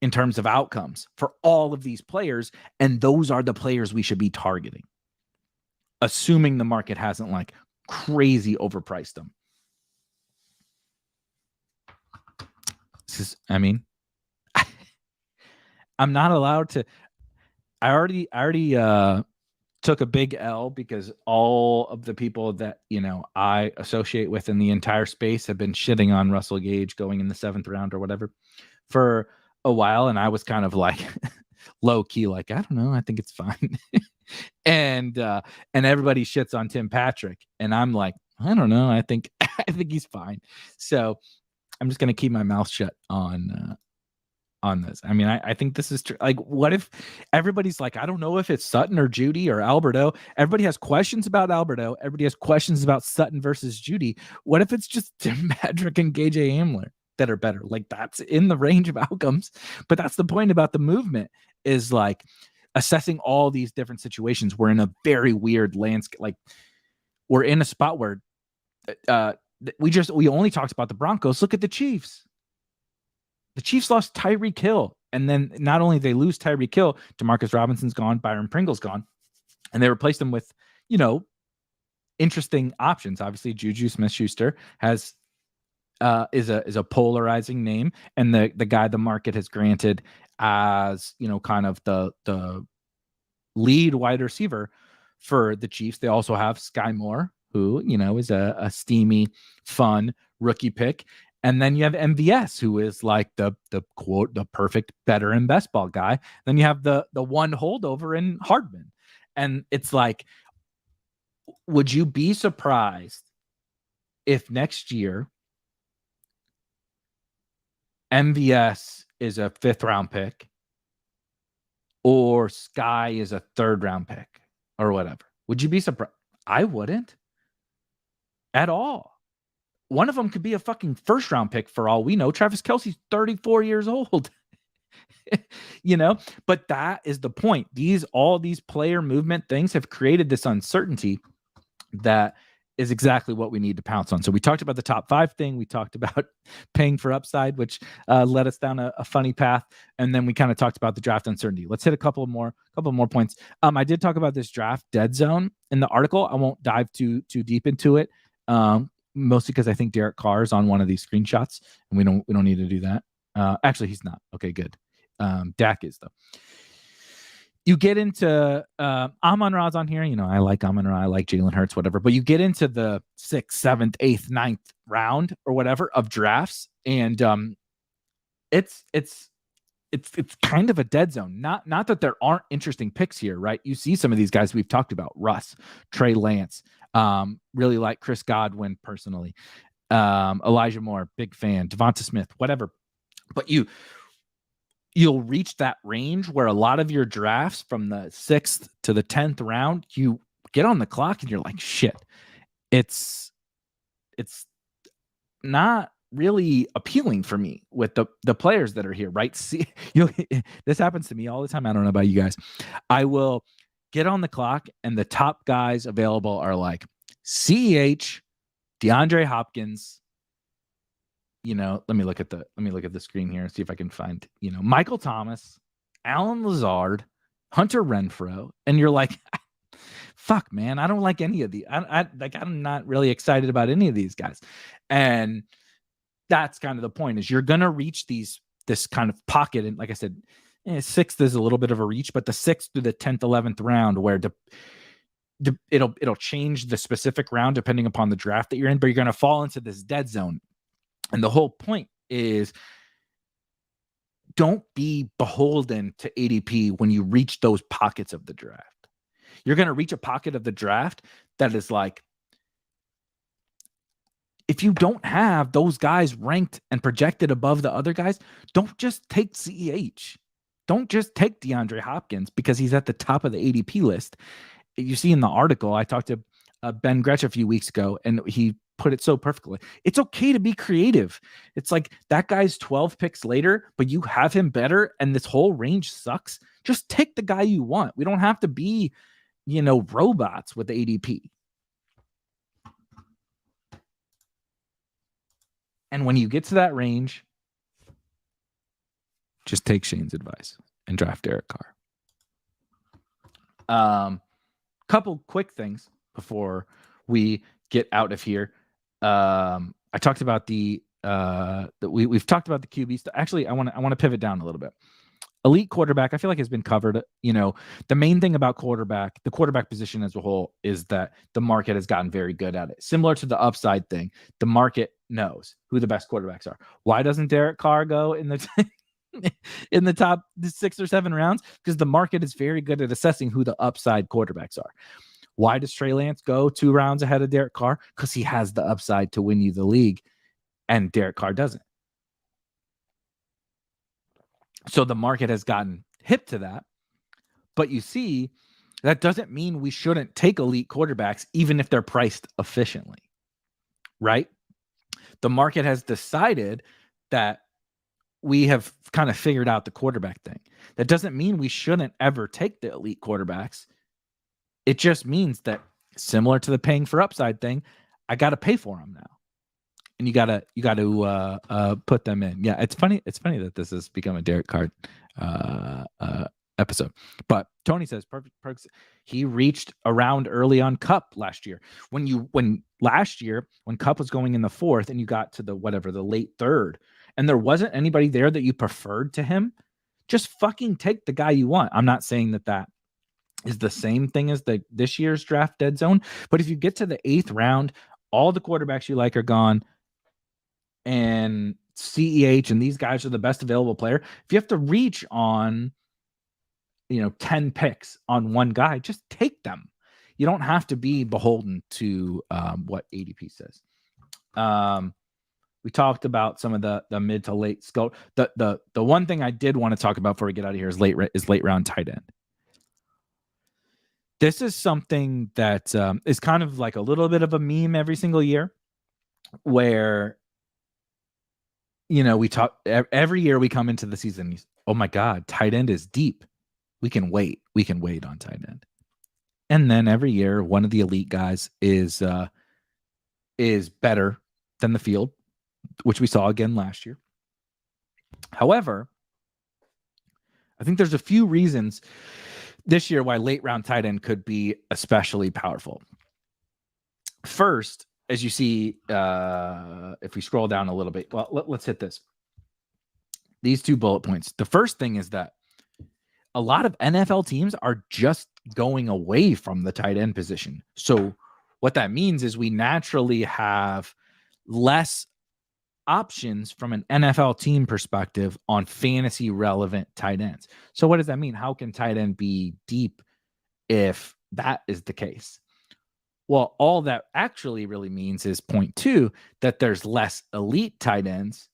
in terms of outcomes for all of these players. And those are the players we should be targeting, assuming the market hasn't like crazy overpriced them. I'm not allowed to. I already took a big L because all of the people that, I associate with in the entire space have been shitting on Russell Gage going in the 7th round or whatever for a while. And I was kind of like low key, like, I don't know, I think it's fine. and everybody shits on Tim Patrick. And I'm like, I don't know. I think he's fine. So I'm just going to keep my mouth shut on this. I mean, I think this is true. Like, what if everybody's like, I don't know if it's Sutton or Judy or Alberto. Everybody has questions about Alberto. Everybody has questions about Sutton versus Judy. What if it's just Tim Patrick and KJ Hamler that are better? Like, that's in the range of outcomes. But that's the point about the movement, is like assessing all these different situations. We're in a very weird landscape. Like, we're in a spot where we only talked about the Broncos. Look at the Chiefs. The Chiefs lost Tyreek Hill, and then not only they lose Tyreek Hill, Demarcus Robinson's gone, Byron Pringle's gone, and they replaced him with, interesting options. Obviously, Juju Smith-Schuster is a polarizing name, and the guy the market has granted as kind of the lead wide receiver for the Chiefs. They also have Sky Moore, who is a steamy, fun rookie pick. And then you have MVS, who is like the quote, the perfect better and best ball guy. Then you have the one holdover in Hardman. And it's like, would you be surprised if next year MVS is a 5th round pick or Sky is a 3rd round pick or whatever? Would you be surprised? I wouldn't at all. One of them could be a fucking 1st round pick for all we know. Travis Kelce's 34 years old, but that is the point. All these player movement things have created this uncertainty that is exactly what we need to pounce on. So we talked about the top 5 thing. We talked about paying for upside, which led us down a funny path. And then we kind of talked about the draft uncertainty. Let's hit a couple more points. I did talk about this draft dead zone in the article. I won't dive too deep into it. Mostly because I think Derek Carr is on one of these screenshots, and we don't need to do that. Actually, he's not. Okay, good. Dak is, though. You get into Amon-Ra's on here. I like Amon-Ra. I like Jalen Hurts, whatever. But you get into the 6th, 7th, 8th, 9th round or whatever of drafts, and it's kind of a dead zone. Not that there aren't interesting picks here, right? You see some of these guys we've talked about: Russ, Trey Lance. Really like Chris Godwin personally. Elijah Moore, big fan. Devonta Smith, whatever. But you'll reach that range where a lot of your drafts from the 6th to the 10th round, you get on the clock and you're like, shit, it's not really appealing for me with the players that are here, right? See, this happens to me all the time. I don't know about you guys. I will get on the clock and the top guys available are like CEH, DeAndre Hopkins, let me look at the screen here and see if I can find, Michael Thomas, Alan Lazard, Hunter Renfrow, and you're like, fuck, man, I don't like any of these. I'm not really excited about any of these guys. And that's kind of the point, is you're going to reach this kind of pocket. And like I said, sixth is a little bit of a reach, but the 6th through the 10th, 11th round, where it'll change the specific round depending upon the draft that you're in, but you're going to fall into this dead zone. And the whole point is, don't be beholden to ADP when you reach those pockets of the draft. You're going to reach a pocket of the draft that is like, if you don't have those guys ranked and projected above the other guys, don't just take CEH. Don't just take DeAndre Hopkins because he's at the top of the ADP list. You see in the article, I talked to Ben Gretsch a few weeks ago, and he put it so perfectly. It's okay to be creative. It's like, that guy's 12 picks later, but you have him better, and this whole range sucks. Just take the guy you want. We don't have to be, robots with the ADP. And when you get to that range, just take Shane's advice and draft Erik Carr. Couple quick things before we get out of here. I talked about we've talked about the QB stuff. Actually, I want to pivot down a little bit. Elite quarterback, I feel like, has been covered. The main thing about the quarterback position as a whole, is that the market has gotten very good at it. Similar to the upside thing, the market knows who the best quarterbacks are. Why doesn't Derek Carr go in the in the top 6 or 7 rounds? Because the market is very good at assessing who the upside quarterbacks are. Why does Trey Lance go 2 rounds ahead of Derek Carr? Because he has the upside to win you the league, and Derek Carr doesn't. So the market has gotten hip to that. But you see, that doesn't mean we shouldn't take elite quarterbacks, even if they're priced efficiently, right? The market has decided that we have kind of figured out the quarterback thing. That doesn't mean we shouldn't ever take the elite quarterbacks. It just means that, similar to the paying for upside thing, I got to pay for them now, and you got to put them in. Yeah, it's funny. It's funny that this has become a Derek Carr episode. But Tony says perfect. He reached around early on Cup last year. When last year, when Cup was going in the 4th, and you got to the late 3rd, and there wasn't anybody there that you preferred to him, just fucking take the guy you want. I'm not saying that is the same thing as this year's draft dead zone, but if you get to the 8th round, all the quarterbacks you like are gone, and CEH and these guys are the best available player. If you have to reach on 10 picks on one guy, just take them. You don't have to be beholden to what ADP says. We talked about some of the mid to late scope. The one thing I did want to talk about before we get out of here is late round tight end. This is something that is kind of like a little bit of a meme every single year, where we talk every year. We come into the season, oh my God, tight end is deep. We can wait on tight end. And then every year, one of the elite guys is better than the field, which we saw again last year. However, I think there's a few reasons this year why late round tight end could be especially powerful. First, as you see, if we scroll down a little bit, well, let's hit this. These 2 bullet points. The first thing is that a lot of NFL teams are just going away from the tight end position. So what that means is we naturally have less options from an NFL team perspective on fantasy relevant tight ends. So what does that mean? How can tight end be deep if that is the case? Well, all that actually really means is point 2, that there's less elite tight ends.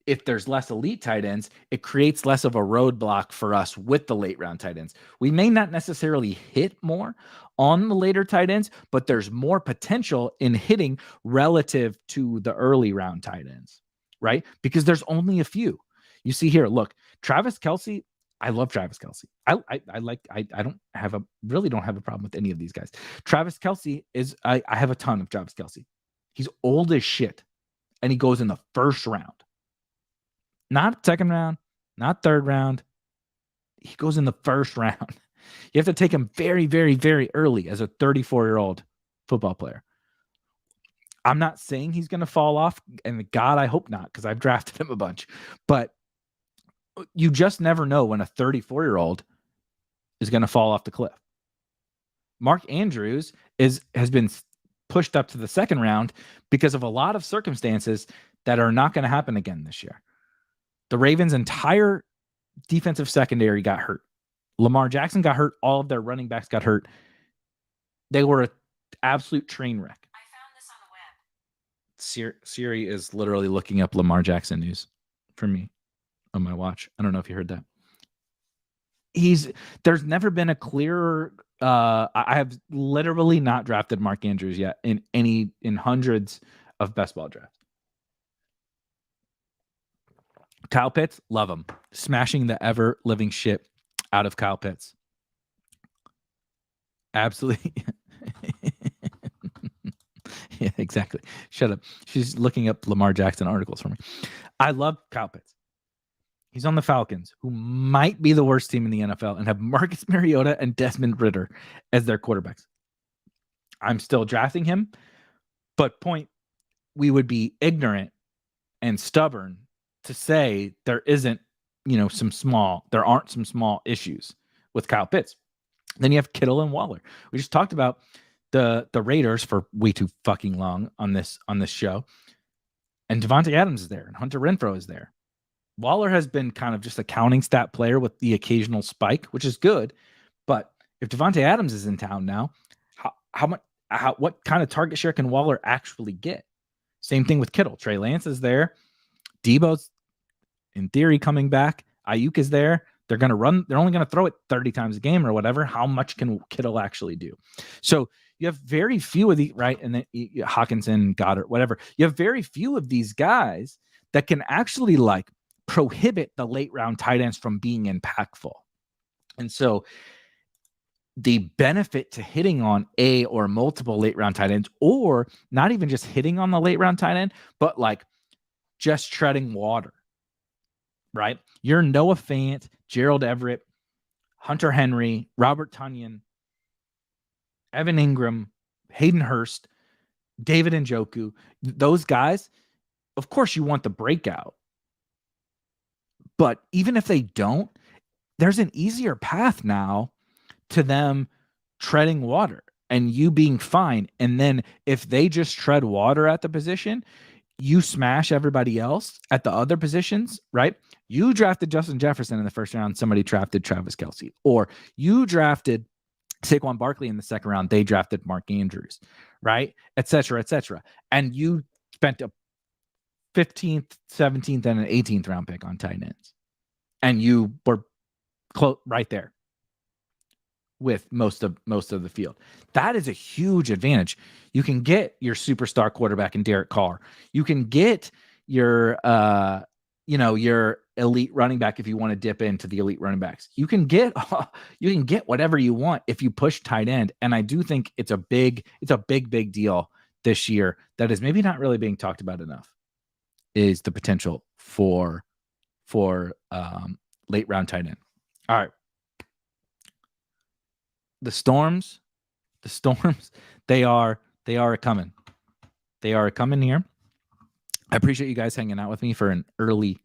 If there's less elite tight ends, it creates less of a roadblock for us with the late round tight ends. We may not necessarily hit more on the later tight ends, but there's more potential in hitting relative to the early round tight ends, right? Because there's only a few. You see here, look, Travis Kelce, I love Travis Kelce. I don't have a problem with any of these guys. Travis Kelce is I have a ton of Travis Kelce. He's old as shit, and he goes in the first round, not second round, not third round. He goes in the first round. You have to take him very, very, very early as a 34-year-old football player. I'm not saying he's going to fall off, and God, I hope not, because I've drafted him a bunch. But you just never know when a 34-year-old is going to fall off the cliff. Mark Andrews has been pushed up to the second round because of a lot of circumstances that are not going to happen again this year. The Ravens' entire defensive secondary got hurt. Lamar Jackson got hurt. All of their running backs got hurt. They were an absolute train wreck. I found this on the web. Siri is literally looking up Lamar Jackson news for me on my watch. I don't know if you heard that. There's never been a clearer. I have literally not drafted Mark Andrews yet in hundreds of best ball drafts. Kyle Pitts, love him. Smashing the ever living shit out of Kyle Pitts. Absolutely. Yeah, exactly. Shut up. She's looking up Lamar Jackson articles for me. I love Kyle Pitts. He's on the Falcons, who might be the worst team in the NFL and have Marcus Mariota and Desmond Ridder as their quarterbacks. I'm still drafting him, but we would be ignorant and stubborn to say there aren't some small issues with Kyle Pitts. Then you have Kittle and Waller. We just talked about the Raiders for way too fucking long on this show. And Devontae Adams is there and Hunter Renfrow is there. Waller has been kind of just a counting stat player with the occasional spike, which is good. But if Devontae Adams is in town now, what kind of target share can Waller actually get? Same thing with Kittle. Trey Lance is there. Debo's in theory coming back. Ayuk is there. They're going to run. They're only going to throw it 30 times a game or whatever. How much can Kittle actually do? So you have very few of the right. And then Hawkinson, Goddard, whatever. You have very few of these guys that can actually prohibit the late round tight ends from being impactful. And so the benefit to hitting on a or multiple late round tight ends, or not even just hitting on the late round tight end, but just treading water, right? You're Noah Fant, Gerald Everett, Hunter Henry, Robert Tonyan, Evan Ingram, Hayden Hurst, David Njoku. Those guys, of course you want the breakout. But even if they don't, there's an easier path now to them treading water and you being fine. And then if they just tread water at the position, you smash everybody else at the other positions, right? You drafted Justin Jefferson in the first round. Somebody drafted Travis Kelce. Or you drafted Saquon Barkley in the second round. They drafted Mark Andrews, right? Et cetera, et cetera. And you spent a 15th, 17th, and an 18th round pick on tight ends. And you were right there with most of the field. That is a huge advantage. You can get your superstar quarterback in Derek Carr. You can get your your elite running back if you want to dip into the elite running backs. You can get whatever you want if you push tight end. And I do think it's a big deal this year that is maybe not really being talked about enough, is the potential for late round tight end. All right. The storms, they are coming. They are coming here. I appreciate you guys hanging out with me for an early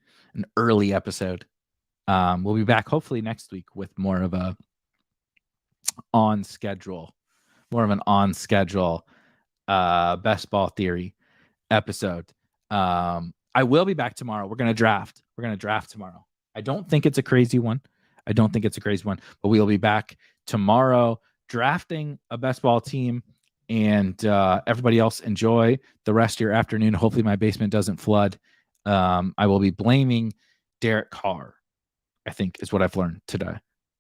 episode. We'll be back hopefully next week with more of an on schedule best ball theory episode. I will be back tomorrow. We're going to draft tomorrow. I don't think it's a crazy one, but we'll be back tomorrow drafting a best ball team. And everybody else, enjoy the rest of your afternoon. Hopefully my basement doesn't flood. I will be blaming Derek Carr, I think is what I've learned today,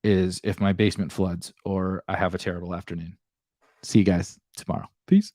is if my basement floods or I have a terrible afternoon. See you guys tomorrow. Peace.